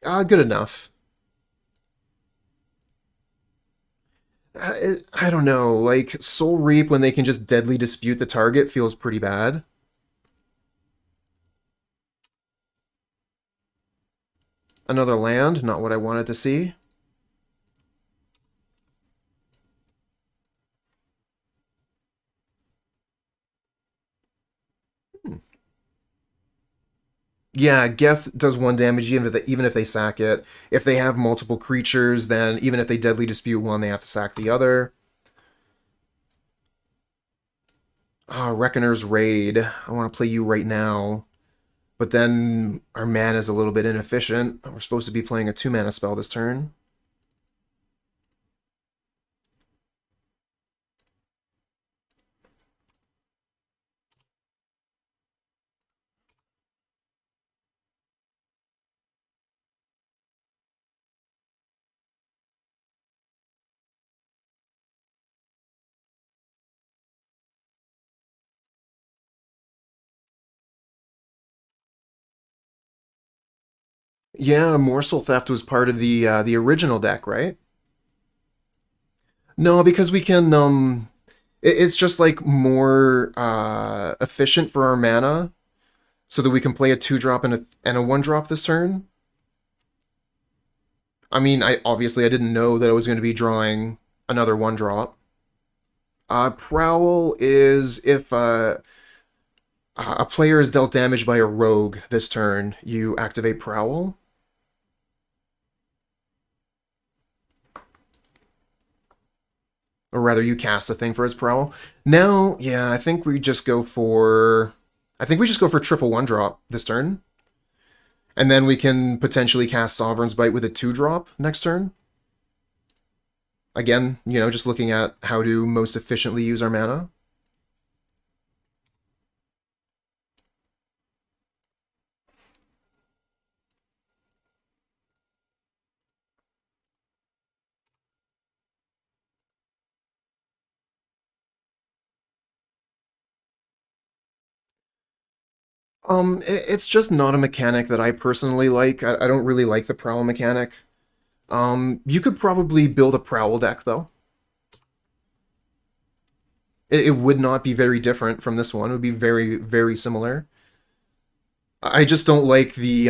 Good enough. I don't know, like, Soul Reap when they can just Deadly Dispute the target feels pretty bad. Another land, not what I wanted to see. Yeah, Geth does 1 damage even if they sack it. If they have multiple creatures, then even if they Deadly Dispute one, they have to sack the other. Reckoner's Raid. I want to play you right now. But then our mana is a little bit inefficient. We're supposed to be playing a 2-mana spell this turn. Yeah, Morsel Theft was part of the original deck, right? No, because we can it's just like more efficient for our mana, so that we can play a 2-drop and a 1-drop this turn. I mean, I didn't know that I was going to be drawing another 1-drop. Prowl is if a player is dealt damage by a rogue this turn, you activate Prowl. Or rather, you cast a thing for his Prowl. Now, yeah, I think we just go for triple 1-drop this turn. And then we can potentially cast Sovereign's Bite with a 2-drop next turn. Again, just looking at how to most efficiently use our mana. It's just not a mechanic that I personally like. I don't really like the Prowl mechanic. You could probably build a Prowl deck, though. It would not be very different from this one. It would be very, very similar. I just don't like the,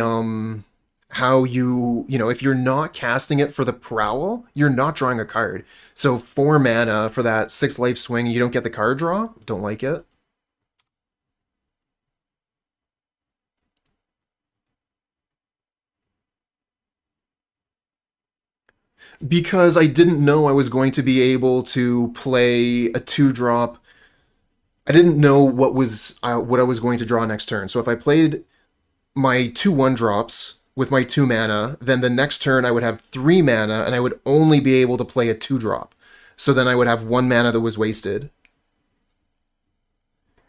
how if you're not casting it for the Prowl, you're not drawing a card. So 4 mana for that 6 life swing, you don't get the card draw? Don't like it. Because I didn't know I was going to be able to play a 2-drop. I didn't know what I was going to draw next turn. So if I played my 2/1 drops with my 2 mana, then the next turn I would have 3 mana and I would only be able to play a 2-drop. So then I would have 1 mana that was wasted.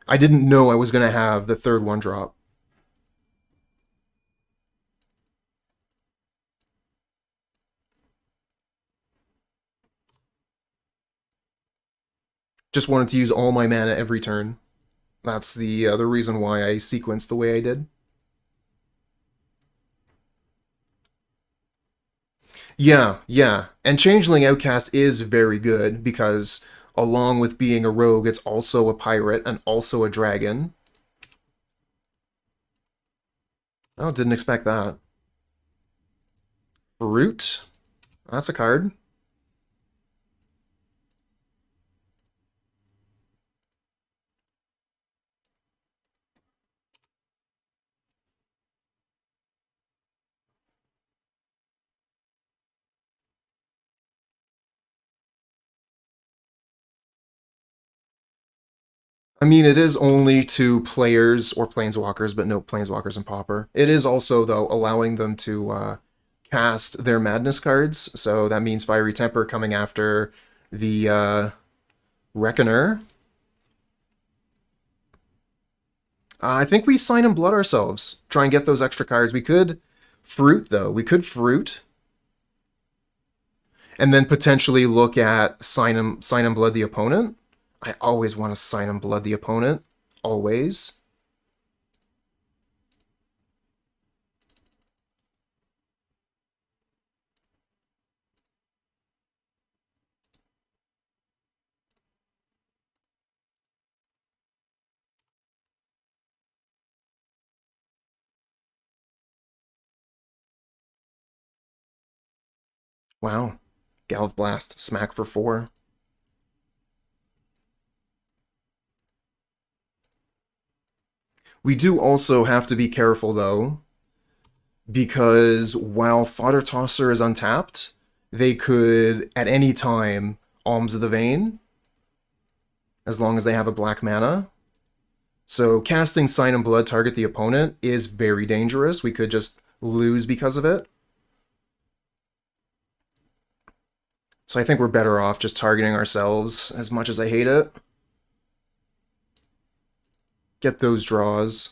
I didn't know I was going to have the third 1-drop. Just wanted to use all my mana every turn. That's the reason why I sequenced the way I did. Yeah, yeah. And Changeling Outcast is very good because along with being a rogue, it's also a pirate and also a dragon. Oh, didn't expect that. Fruit. That's a card. I mean, it is only to players or planeswalkers, but no planeswalkers in Pauper. It is also, though, allowing them to cast their madness cards. So that means Fiery Temper coming after the Reckoner. I think we sign in blood ourselves. Try and get those extra cards. We could fruit, though. We could fruit. And then potentially look at sign and blood the opponent. I always want to sign and blood the opponent. Always. Wow. Galv Blast. Smack for 4. We do also have to be careful, though, because while Fodder Tosser is untapped, they could, at any time, Alms of the Vein, as long as they have a black mana. So casting Sign and Blood target the opponent is very dangerous. We could just lose because of it. So I think we're better off just targeting ourselves, as much as I hate it. Get those draws.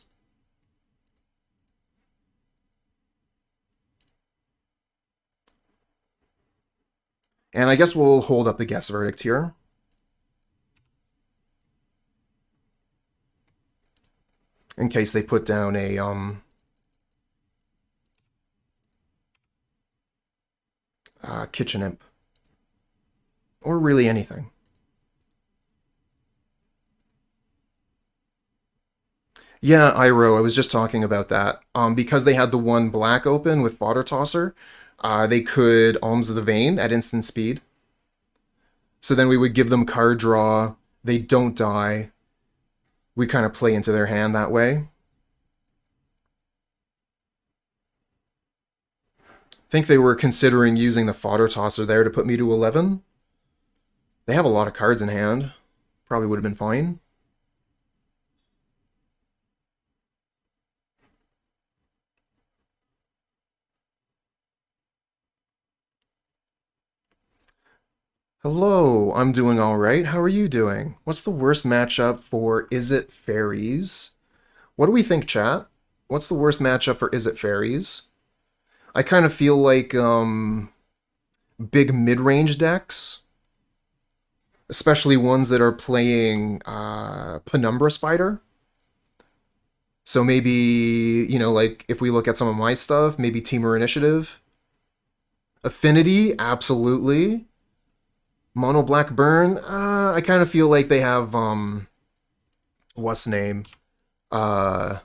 And I guess we'll hold up the Geth's verdict here. In case they put down a kitchen imp. Or really anything. Yeah, Iro, I was just talking about that. Because they had the one black open with Fodder Tosser, they could Alms of the Vein at instant speed. So then we would give them card draw. They don't die. We kind of play into their hand that way. I think they were considering using the Fodder Tosser there to put me to 11. They have a lot of cards in hand. Probably would have been fine. Hello, I'm doing all right. How are you doing? What's the worst matchup for Is It Fairies? What do we think, chat? What's the worst matchup for Is It Fairies? I kind of feel like big mid-range decks, especially ones that are playing Penumbra Spider. So maybe, like if we look at some of my stuff, maybe Team or Initiative. Affinity, absolutely. Mono Black Burn, I kind of feel like they have, what's name? Uh,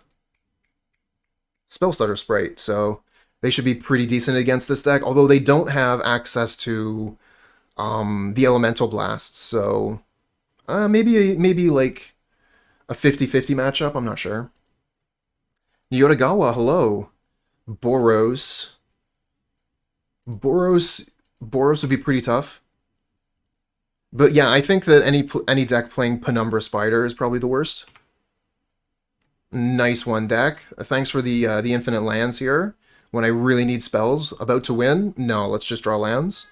Spellstutter Sprite, so they should be pretty decent against this deck, although they don't have access to the Elemental Blasts, so maybe like a 50-50 matchup, I'm not sure. Yotagawa, hello. Boros. Boros would be pretty tough. But yeah, I think that any deck playing Penumbra Spider is probably the worst. Nice one, deck. Thanks for the infinite lands here. When I really need spells, about to win? No, let's just draw lands.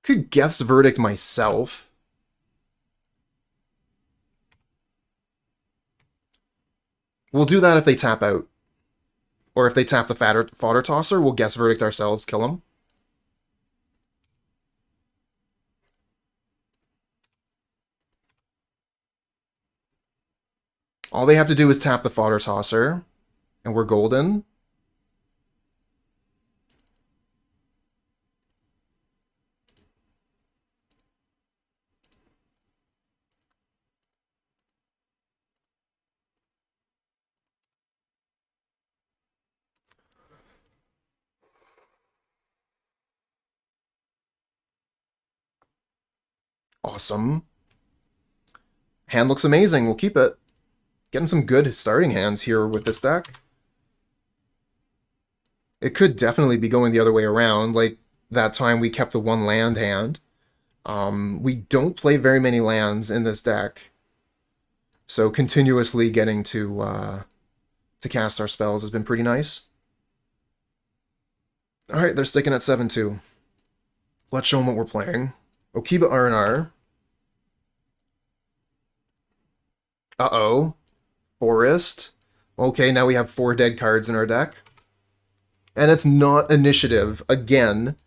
Could Geth's Verdict myself. We'll do that if they tap out. Or if they tap the Fodder Tosser, we'll Geth's Verdict ourselves, kill them. All they have to do is tap the Fodder Tosser, and we're golden. Awesome. Hand looks amazing. We'll keep it. Getting some good starting hands here with this deck. It could definitely be going the other way around, like that time we kept the one land hand. We don't play very many lands in this deck, so continuously getting to cast our spells has been pretty nice. Alright, they're sticking at 7-2. Let's show them what we're playing. Okiba R&R. Uh-oh. Forest. Okay, now we have 4 dead cards in our deck. And it's not initiative, again.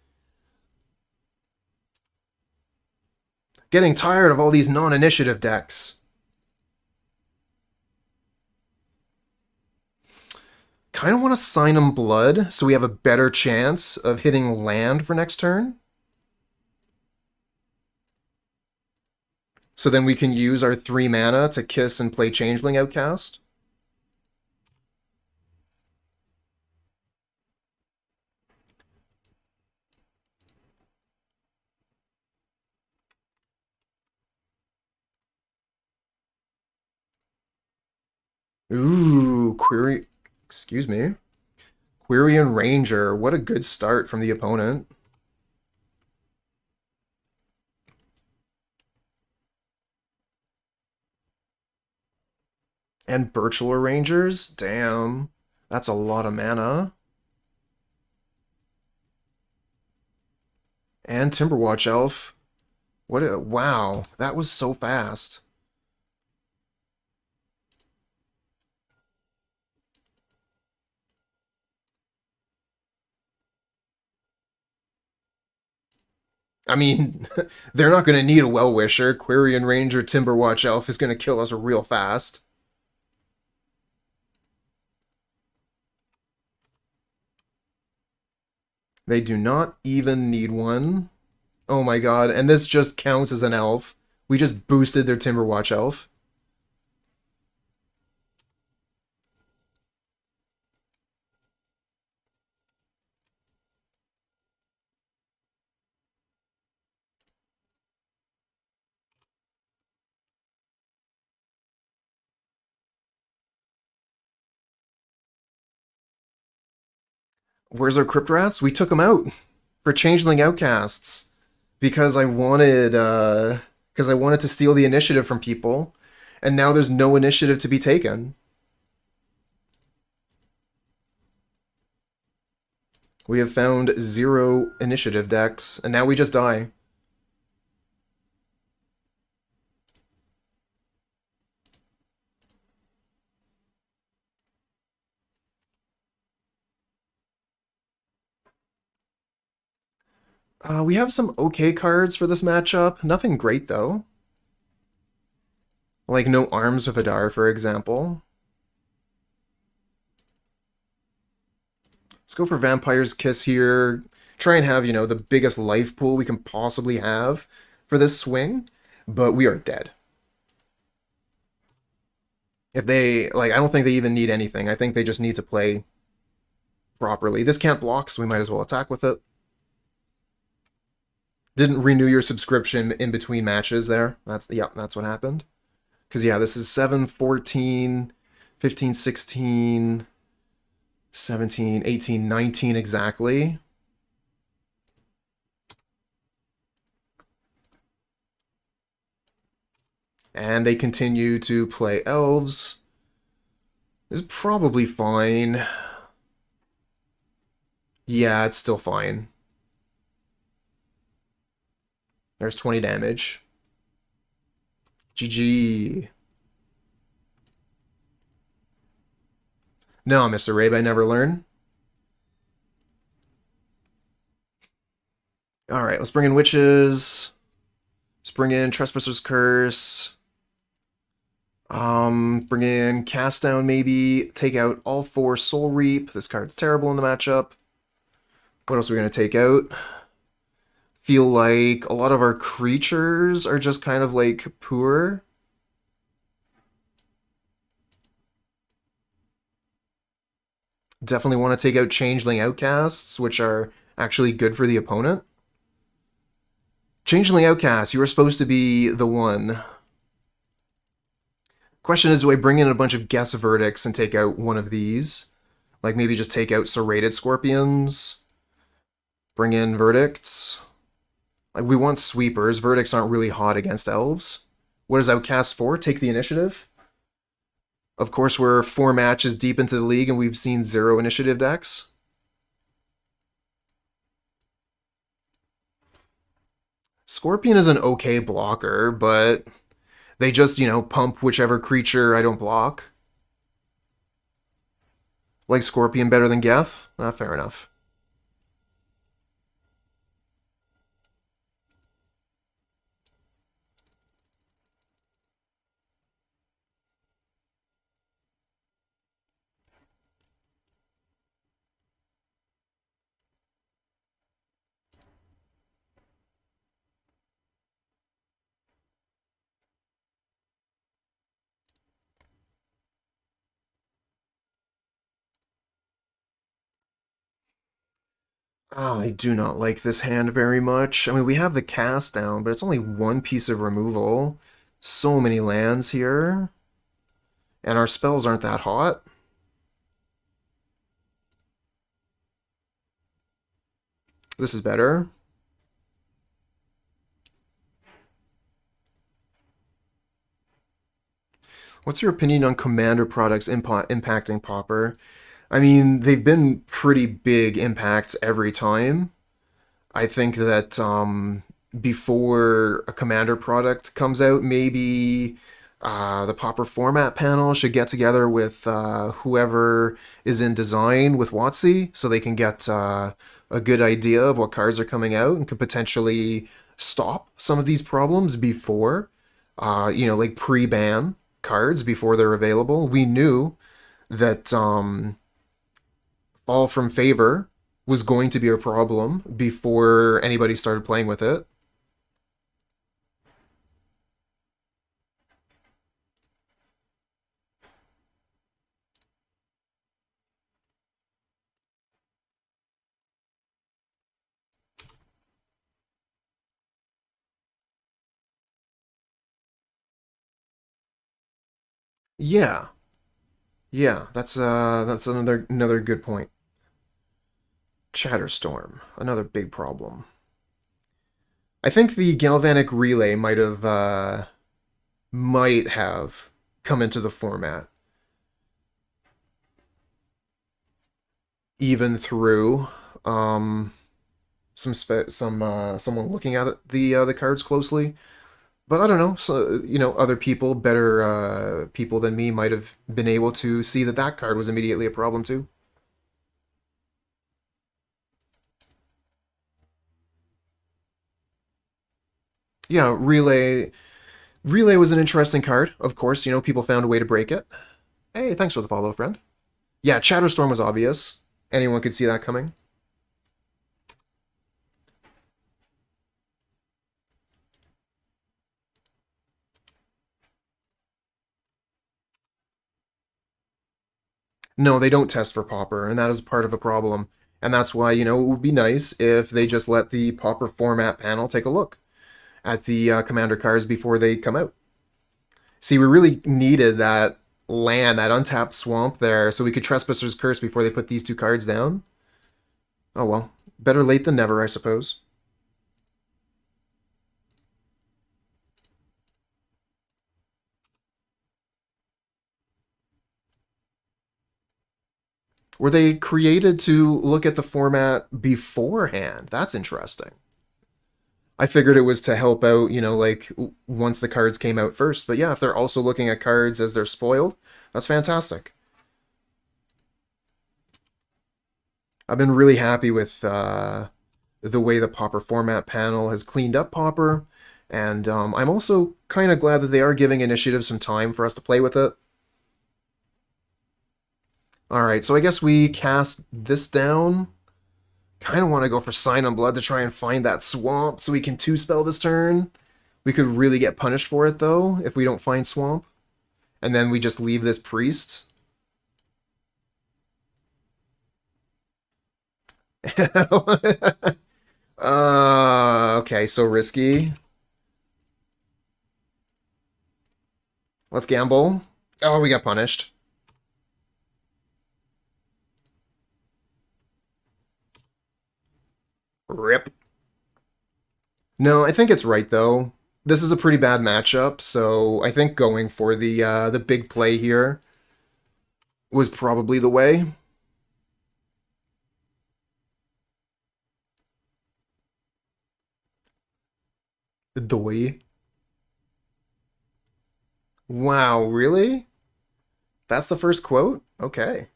Getting tired of all these non-initiative decks. Kind of want to sign them Blood, so we have a better chance of hitting land for next turn. So then we can use our 3 mana to kiss and play Changeling Outcast. Ooh, excuse me. Quirion Ranger, what a good start from the opponent. And Birchler Rangers? Damn. That's a lot of mana. And Timberwatch Elf. Wow, that was so fast. I mean, they're not going to need a Well-Wisher. Quirion Ranger Timberwatch Elf is going to kill us real fast. They do not even need one. Oh my god, and this just counts as an elf. We just boosted their Timberwatch Elf. Where's our Crypt Rats? We took them out for Changeling Outcasts because I wanted to steal the initiative from people, and now there's no initiative to be taken. We have found 0 initiative decks, and now we just die. We have some okay cards for this matchup. Nothing great, though. Like no Arms of Hadar, for example. Let's go for Vampire's Kiss here. Try and have, the biggest life pool we can possibly have for this swing, but we are dead. If they, I don't think they even need anything. I think they just need to play properly. This can't block, so we might as well attack with it. Didn't renew your subscription in between matches there. That's what happened. Because, yeah, this is 7, 14, 15, 16, 17, 18, 19 exactly. And they continue to play Elves. Is probably fine. Yeah, it's still fine. There's 20 damage. GG. No, Mr. Rabe, I never learn. Alright, let's bring in Witches. Let's bring in Trespasser's Curse. Bring in Cast Down maybe. Take out all 4 Soul Reap. This card's terrible in the matchup. What else are we going to take out? Feel like a lot of our creatures are just kind of poor. Definitely want to take out Changeling Outcasts, which are actually good for the opponent. Changeling Outcast, you were supposed to be the one. Question is, do I bring in a bunch of Geth's Verdicts and take out one of these? Like maybe just take out Serrated Scorpions? Bring in Verdicts? We want Sweepers. Verdicts aren't really hot against Elves. What is Outcast for? Take the initiative? Of course, we're 4 matches deep into the league and we've seen 0 initiative decks. Scorpion is an okay blocker, but they just, pump whichever creature I don't block. Like Scorpion better than Geth? Fair enough. Oh, I do not like this hand very much. I mean, we have the cast down, but it's only 1 piece of removal. So many lands here. And our spells aren't that hot. This is better. What's your opinion on Commander products impacting Pauper? I mean, they've been pretty big impacts every time. I think that before a Commander product comes out, maybe the Pauper format panel should get together with whoever is in design with WotC so they can get a good idea of what cards are coming out and could potentially stop some of these problems before, like pre-ban cards before they're available. We knew that Fall from Favor was going to be a problem before anybody started playing with it. Yeah, yeah, that's another good point. Chatterstorm, another big problem. I think the Galvanic Relay might have come into the format even through someone looking at the cards closely. But I don't know. So other people, better people than me, might have been able to see that that card was immediately a problem too. Yeah, relay. Relay was an interesting card. Of course, you know, people found a way to break it. Hey, thanks for the follow, friend. Yeah, Chatterstorm was obvious. Anyone could see that coming. No, they don't test for Pauper, and that is part of a problem. And that's why, you know, it would be nice if they just let the Pauper format panel take a look at the commander cards before they come out. See, we really needed that land, that untapped swamp there, so we could Trespasser's Curse before they put these two cards down. Oh well, better late than never, I suppose. Were they created to look at the format beforehand? That's interesting. I figured it was to help out, you know, like once the cards came out first. But yeah, if they're also looking at cards as they're spoiled, that's fantastic. I've been really happy with the way the Pauper format panel has cleaned up Pauper. And I'm also kind of glad that they are giving Initiative some time for us to play with it. Alright, so I guess we cast this down. Kind of want to go for Sign on Blood to try and find that swamp so we can 2-spell this turn. We could really get punished for it, though, if we don't find swamp. And then we just leave this priest. Okay, so risky. Let's gamble. Oh, we got punished. Rip. No, I think it's right, though. This is a pretty bad matchup, so I think going for the big play here was probably the way. The doy. Wow, really? That's the first quote? Okay.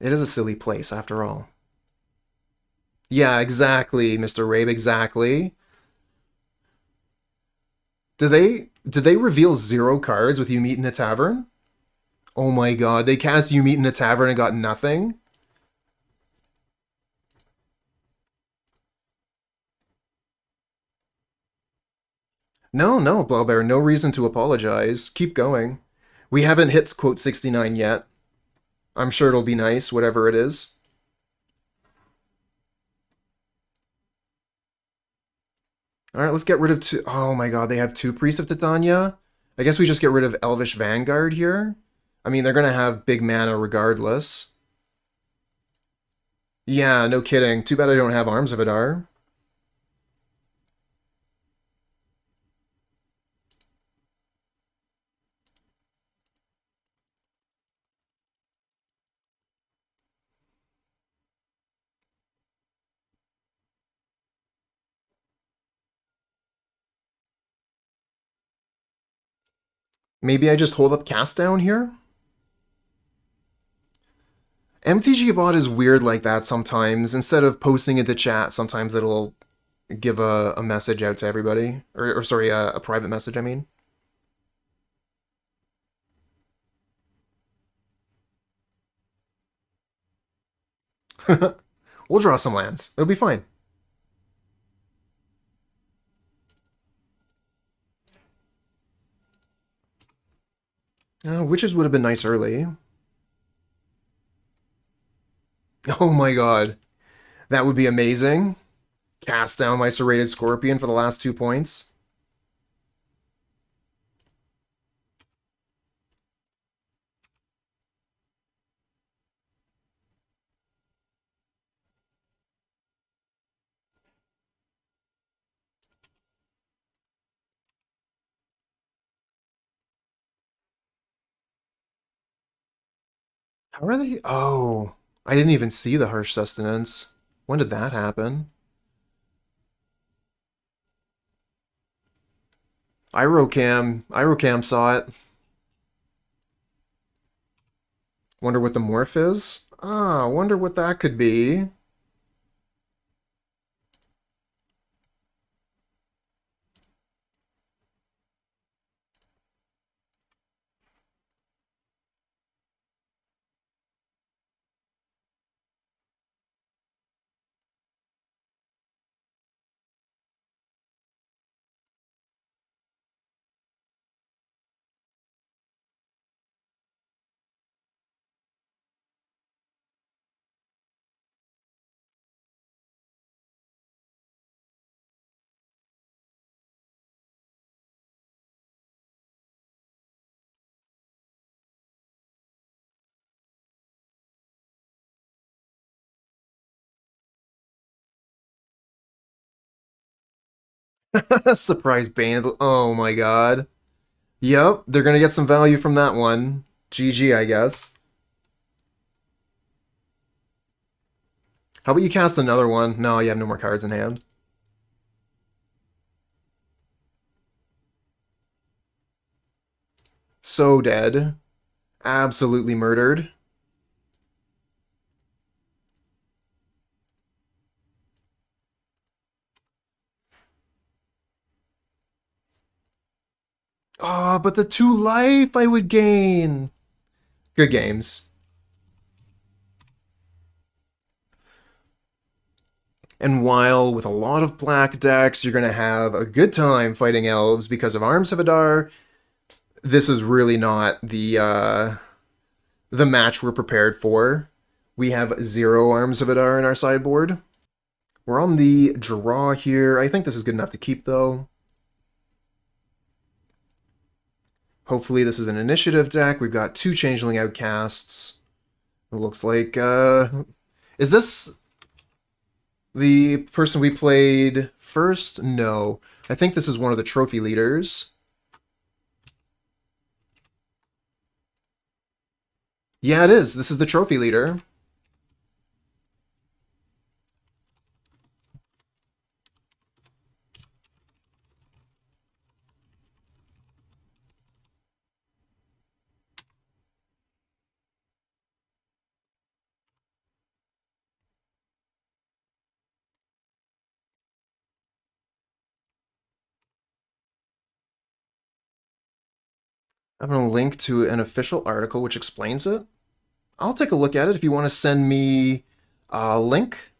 It is a silly place, after all. Yeah, exactly, Mr. Rabe, exactly. Did they reveal 0 cards with You Meet in a Tavern? Oh my god, they cast You Meet in a Tavern and got nothing? No, no, Blowbear, no reason to apologize. Keep going. We haven't hit quote 69 yet. I'm sure it'll be nice, whatever it is. Alright, let's get rid of 2. Oh my god, they have 2 Priests of Titania? I guess we just get rid of Elvish Vanguard here? I mean, they're gonna have big mana regardless. Yeah, no kidding. Too bad I don't have Arms of Adar. Maybe I just hold up Cast Down here? MTG bot is weird like that sometimes. Instead of posting into chat, sometimes it'll give a message out to everybody. Or sorry, a private message, I mean. We'll draw some lands. It'll be fine. Witches would have been nice early. Oh my god. That would be amazing. Cast down my Serrated Scorpion for the last 2 points. How are they? Oh, I didn't even see the Harsh Sustenance. When did that happen? Irocam saw it. Wonder what the morph is? Ah, wonder what that could be. Surprise Bane. Oh my god. Yep, they're gonna get some value from that one. GG, I guess. How about you cast another one? No, you have no more cards in hand. So dead. Absolutely murdered. Ah, but the 2 life I would gain. Good games. And while with a lot of black decks, you're going to have a good time fighting elves because of Arms of Adar, this is really not the match we're prepared for. We have 0 Arms of Adar in our sideboard. We're on the draw here. I think this is good enough to keep, though. Hopefully this is an initiative deck. We've got 2 Changeling Outcasts. It looks like, is this the person we played first? No. I think this is one of the trophy leaders. Yeah, it is. This is the trophy leader. I'm going to link to an official article which explains it. I'll take a look at it. If you want to send me a link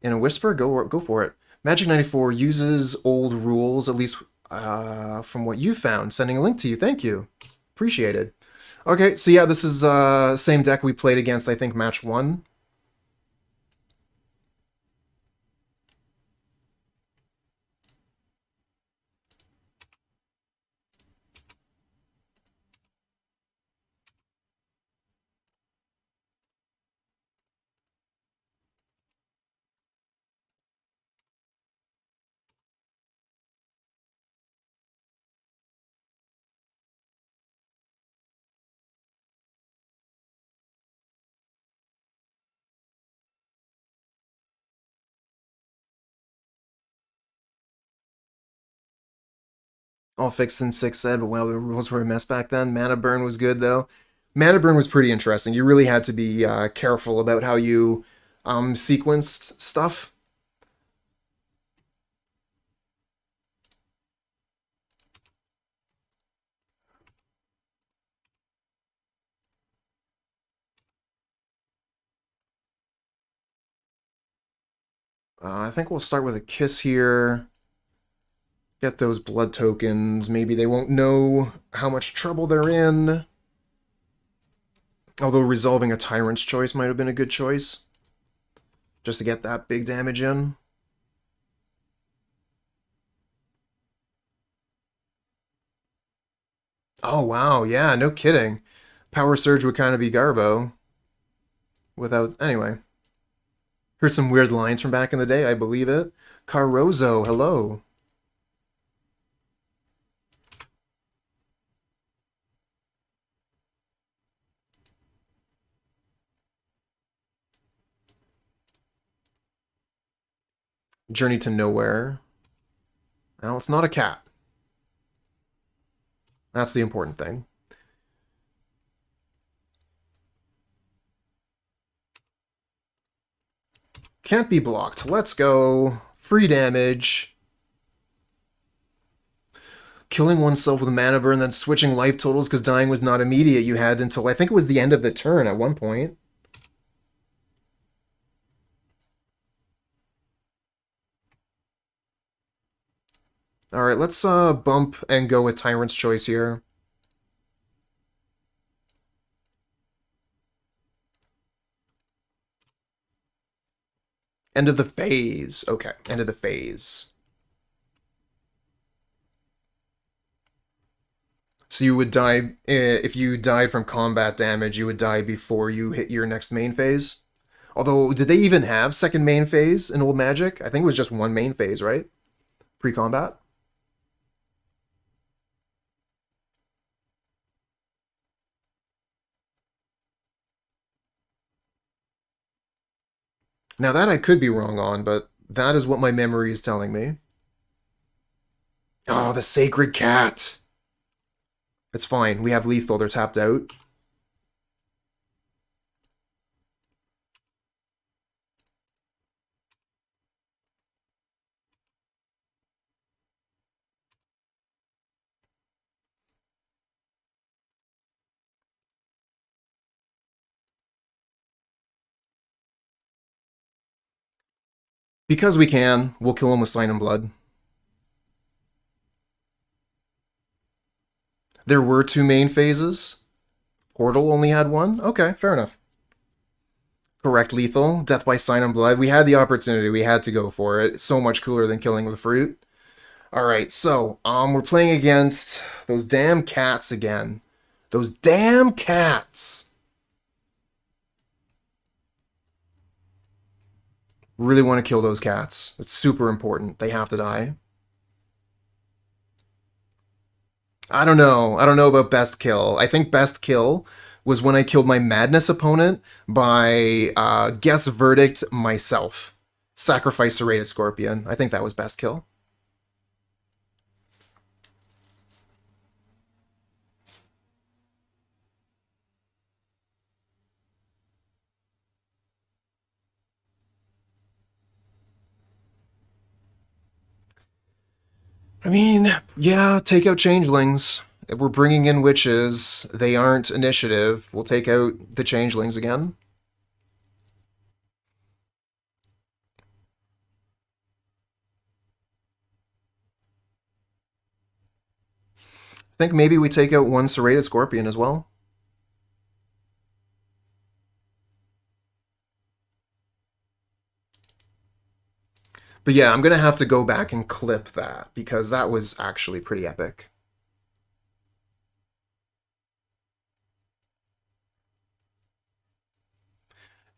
in a whisper, go for it. Magic 94 uses old rules, at least from what you found. Sending a link to you. Thank you. Appreciated. Okay, so yeah, this is same deck we played against, I think, match 1. All fixed in 6 said, but wow, the rules were a mess back then. Mana burn was good, though. Mana burn was pretty interesting. You really had to be careful about how you sequenced stuff. I think we'll start with a kiss here. Get those blood tokens. Maybe they won't know how much trouble they're in. Although resolving a Tyrant's choice might have been a good choice. Just to get that big damage in. Oh, wow. Yeah, no kidding. Power Surge would kind of be Garbo. Without... Anyway. Heard some weird lines from back in the day, I believe it. Carozo, hello. Journey to Nowhere. Well, it's not a cat. That's the important thing. Can't be blocked. Let's go. Free damage. Killing oneself with a mana burn, then switching life totals because dying was not immediate. You had until, I think it was the end of the turn at one point. Alright, let's bump and go with Tyrant's Choice here. End of the phase. Okay, end of the phase. So you would die, if you died from combat damage, you would die before you hit your next main phase? Although, did they even have second main phase in Old Magic? I think it was just one main phase, right? pre-combat. Now that I could be wrong on, but that is what my memory is telling me. Oh, the Sacred Cat! It's fine. We have lethal. They're tapped out. Because we can, we'll kill him with Sign and Blood. There were two main phases. Portal only had one? Okay, fair enough. Correct lethal. Death by Sign and Blood. We had the opportunity. We had to go for it. It's so much cooler than killing with Fruit. Alright, so, we're playing against those damn cats again. Those damn cats! Really want to kill those cats. It's super important. They have to die. I don't know. I don't know about best kill. I think best kill was when I killed my Madness opponent by Geth's Verdict myself. Sacrifice Serrated Scorpion. I think that was best kill. I mean, yeah, take out Changelings. If we're bringing in Witches, they aren't initiative. We'll take out the Changelings again. I think maybe we take out one Serrated Scorpion as well. But yeah, I'm going to have to go back and clip that, because that was actually pretty epic.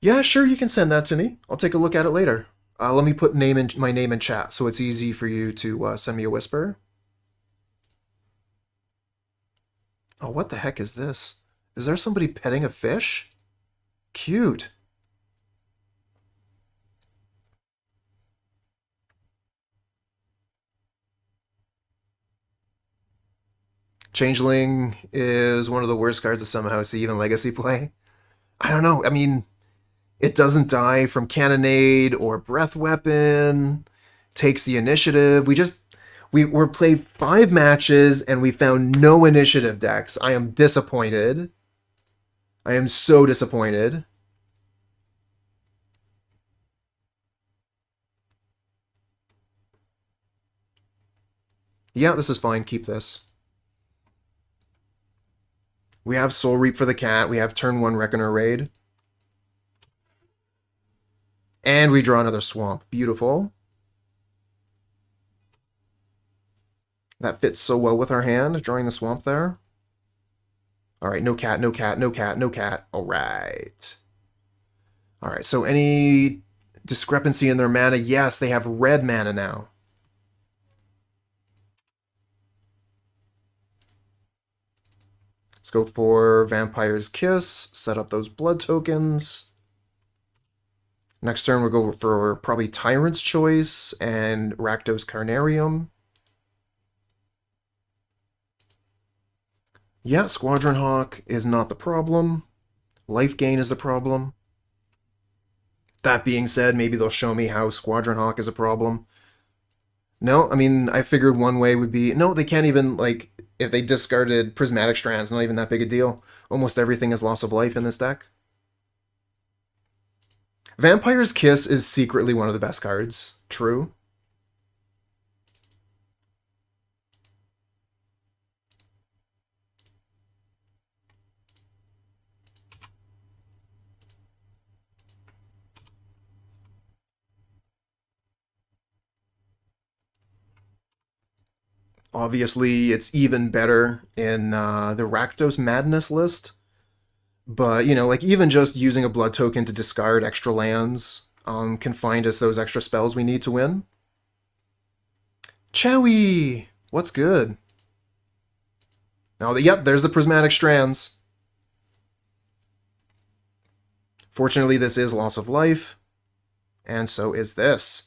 Yeah, sure, you can send that to me. I'll take a look at it later. Let me put my name in chat so it's easy for you to send me a whisper. Oh, what the heck is this? Is there somebody petting a fish? Cute. Changeling is one of the worst cards to somehow see even Legacy play. I don't know. I mean, it doesn't die from Cannonade or Breath Weapon. Takes the initiative. We're played 5 matches and we found no initiative decks. I am disappointed. I am so disappointed. Yeah, this is fine. Keep this. We have Soul Reap for the cat. We have turn 1 Reckoner Raid. And we draw another Swamp. Beautiful. That fits so well with our hand, drawing the Swamp there. Alright, no cat, no cat, no cat, no cat. Alright. Alright, so any discrepancy in their mana? Yes, they have red mana now. Let's go for Vampire's Kiss, set up those blood tokens. Next turn we'll go for probably Tyrant's Choice and Rakdos Carnarium. Yeah, Squadron Hawk is not the problem. Life gain is the problem. That being said, maybe they'll show me how Squadron Hawk is a problem. No, I mean, I figured one way would be... No, they can't even, like, if they discarded Prismatic Strands, not even that big a deal. Almost everything is loss of life in this deck. Vampire's Kiss is secretly one of the best cards. True. Obviously, it's even better in the Rakdos Madness list. But, you know, like, even just using a blood token to discard extra lands can find us those extra spells we need to win. Chowie! What's good? Now, yep, there's the prismatic strands. Fortunately, this is loss of life, and so is this.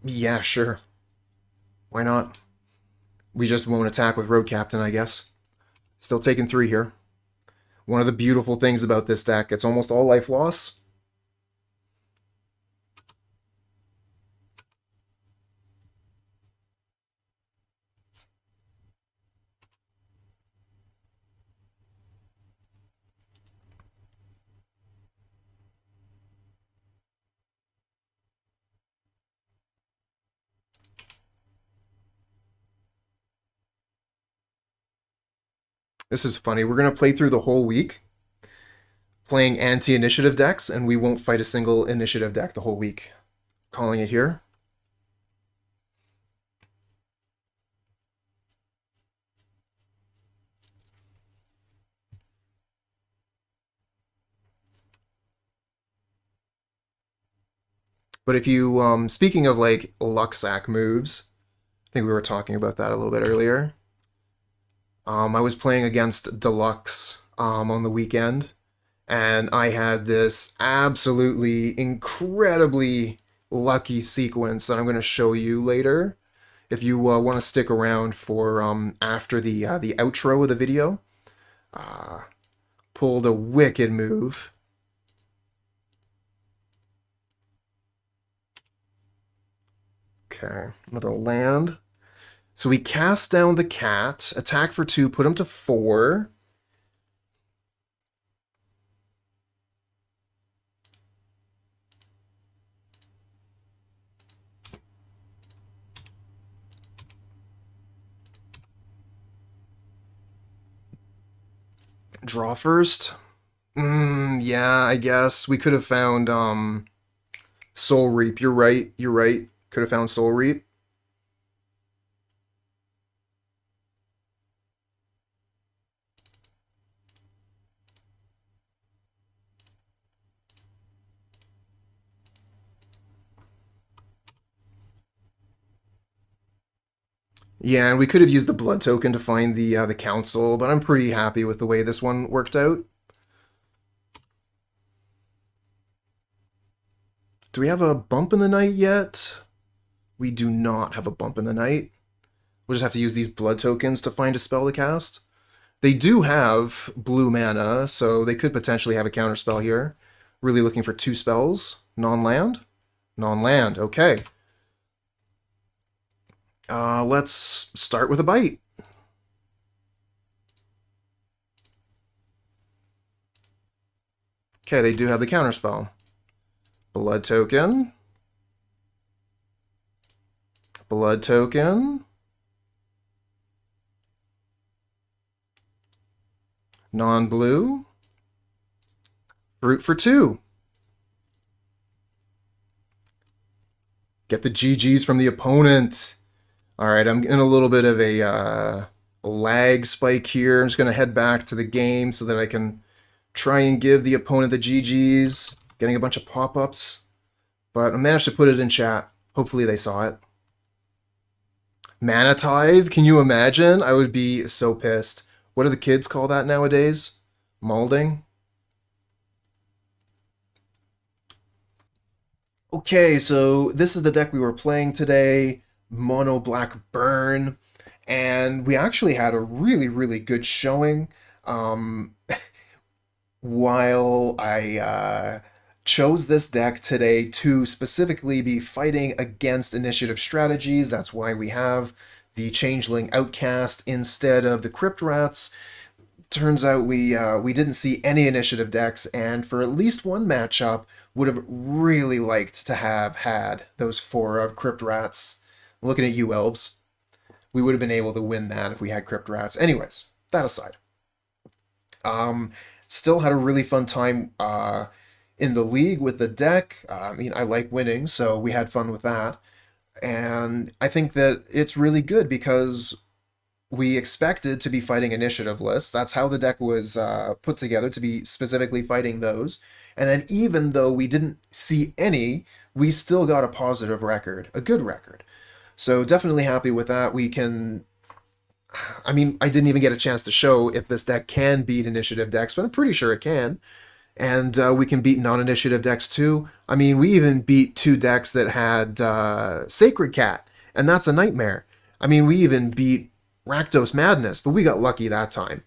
Yeah, sure. Why not? We just won't attack with Road Captain, I guess. Still taking 3 here. One of the beautiful things about this deck, it's almost all life loss. This is funny. We're going to play through the whole week playing anti-initiative decks, and we won't fight a single initiative deck the whole week. Calling it here. But if you, speaking of like Luxac moves, I think we were talking about that a little bit earlier. I was playing against Deluxe on the weekend, and I had this absolutely incredibly lucky sequence that I'm going to show you later. If you want to stick around for after the outro of the video, pulled a wicked move. Okay, another land. So we cast down the cat, attack for 2, put him to 4. Draw first. Yeah, I guess we could have found Soul Reap. You're right. You're right. Could have found Soul Reap. Yeah, and we could have used the blood token to find the council, but I'm pretty happy with the way this one worked out. Do we have a bump in the night yet? We do not have a bump in the night. We'll just have to use these blood tokens to find a spell to cast. They do have blue mana, so they could potentially have a counterspell here. Really looking for 2 spells. Non-land? Non-land, okay. Let's start with a bite. Okay, they do have the counterspell. Blood token. Blood token. Non-blue. Fruit for 2. Get the GGs from the opponent. Alright, I'm in a little bit of a lag spike here. I'm just going to head back to the game so that I can try and give the opponent the GGs. Getting a bunch of pop-ups. But I managed to put it in chat. Hopefully they saw it. Mana Tithe? Can you imagine? I would be so pissed. What do the kids call that nowadays? Molding? Okay, so this is the deck we were playing today. Mono Black Burn. And we actually had a really, really good showing. While I chose this deck today to specifically be fighting against initiative strategies, that's why we have the Changeling Outcast instead of the Crypt Rats. Turns out we didn't see any initiative decks, and for at least one matchup, would have really liked to have had those 4 Crypt Rats. Looking at you, Elves. We would have been able to win that if we had Crypt Rats. Anyways, that aside. Still had a really fun time in the league with the deck. I mean, I like winning, so we had fun with that. And I think that it's really good because we expected to be fighting initiative lists. That's how the deck was put together, to be specifically fighting those. And then even though we didn't see any, we still got a positive record, a good record. So definitely happy with that. We can, I mean, I didn't even get a chance to show if this deck can beat initiative decks, but I'm pretty sure it can. And we can beat non-initiative decks too. I mean, we even beat two decks that had Sacred Cat, and that's a nightmare. I mean, we even beat Rakdos Madness, but we got lucky that time.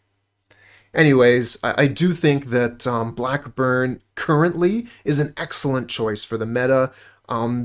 Anyways, I do think that Blackburn currently is an excellent choice for the meta,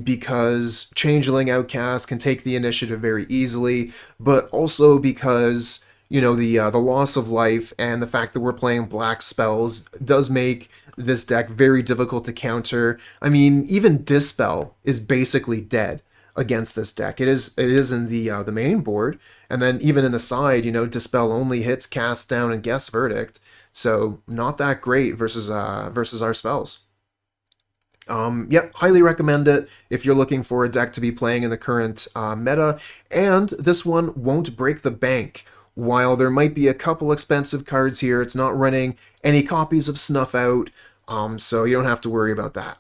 because Changeling Outcast can take the initiative very easily, but also because the loss of life and the fact that we're playing black spells does make this deck very difficult to counter. I mean, even Dispel is basically dead against this deck. It is in the main board, and then even in the side, Dispel only hits Cast Down and Geth's Verdict, so not that great versus our spells. Yep, highly recommend it if you're looking for a deck to be playing in the current meta, and this one won't break the bank. While there might be a couple expensive cards here, it's not running any copies of Snuff Out, so you don't have to worry about that.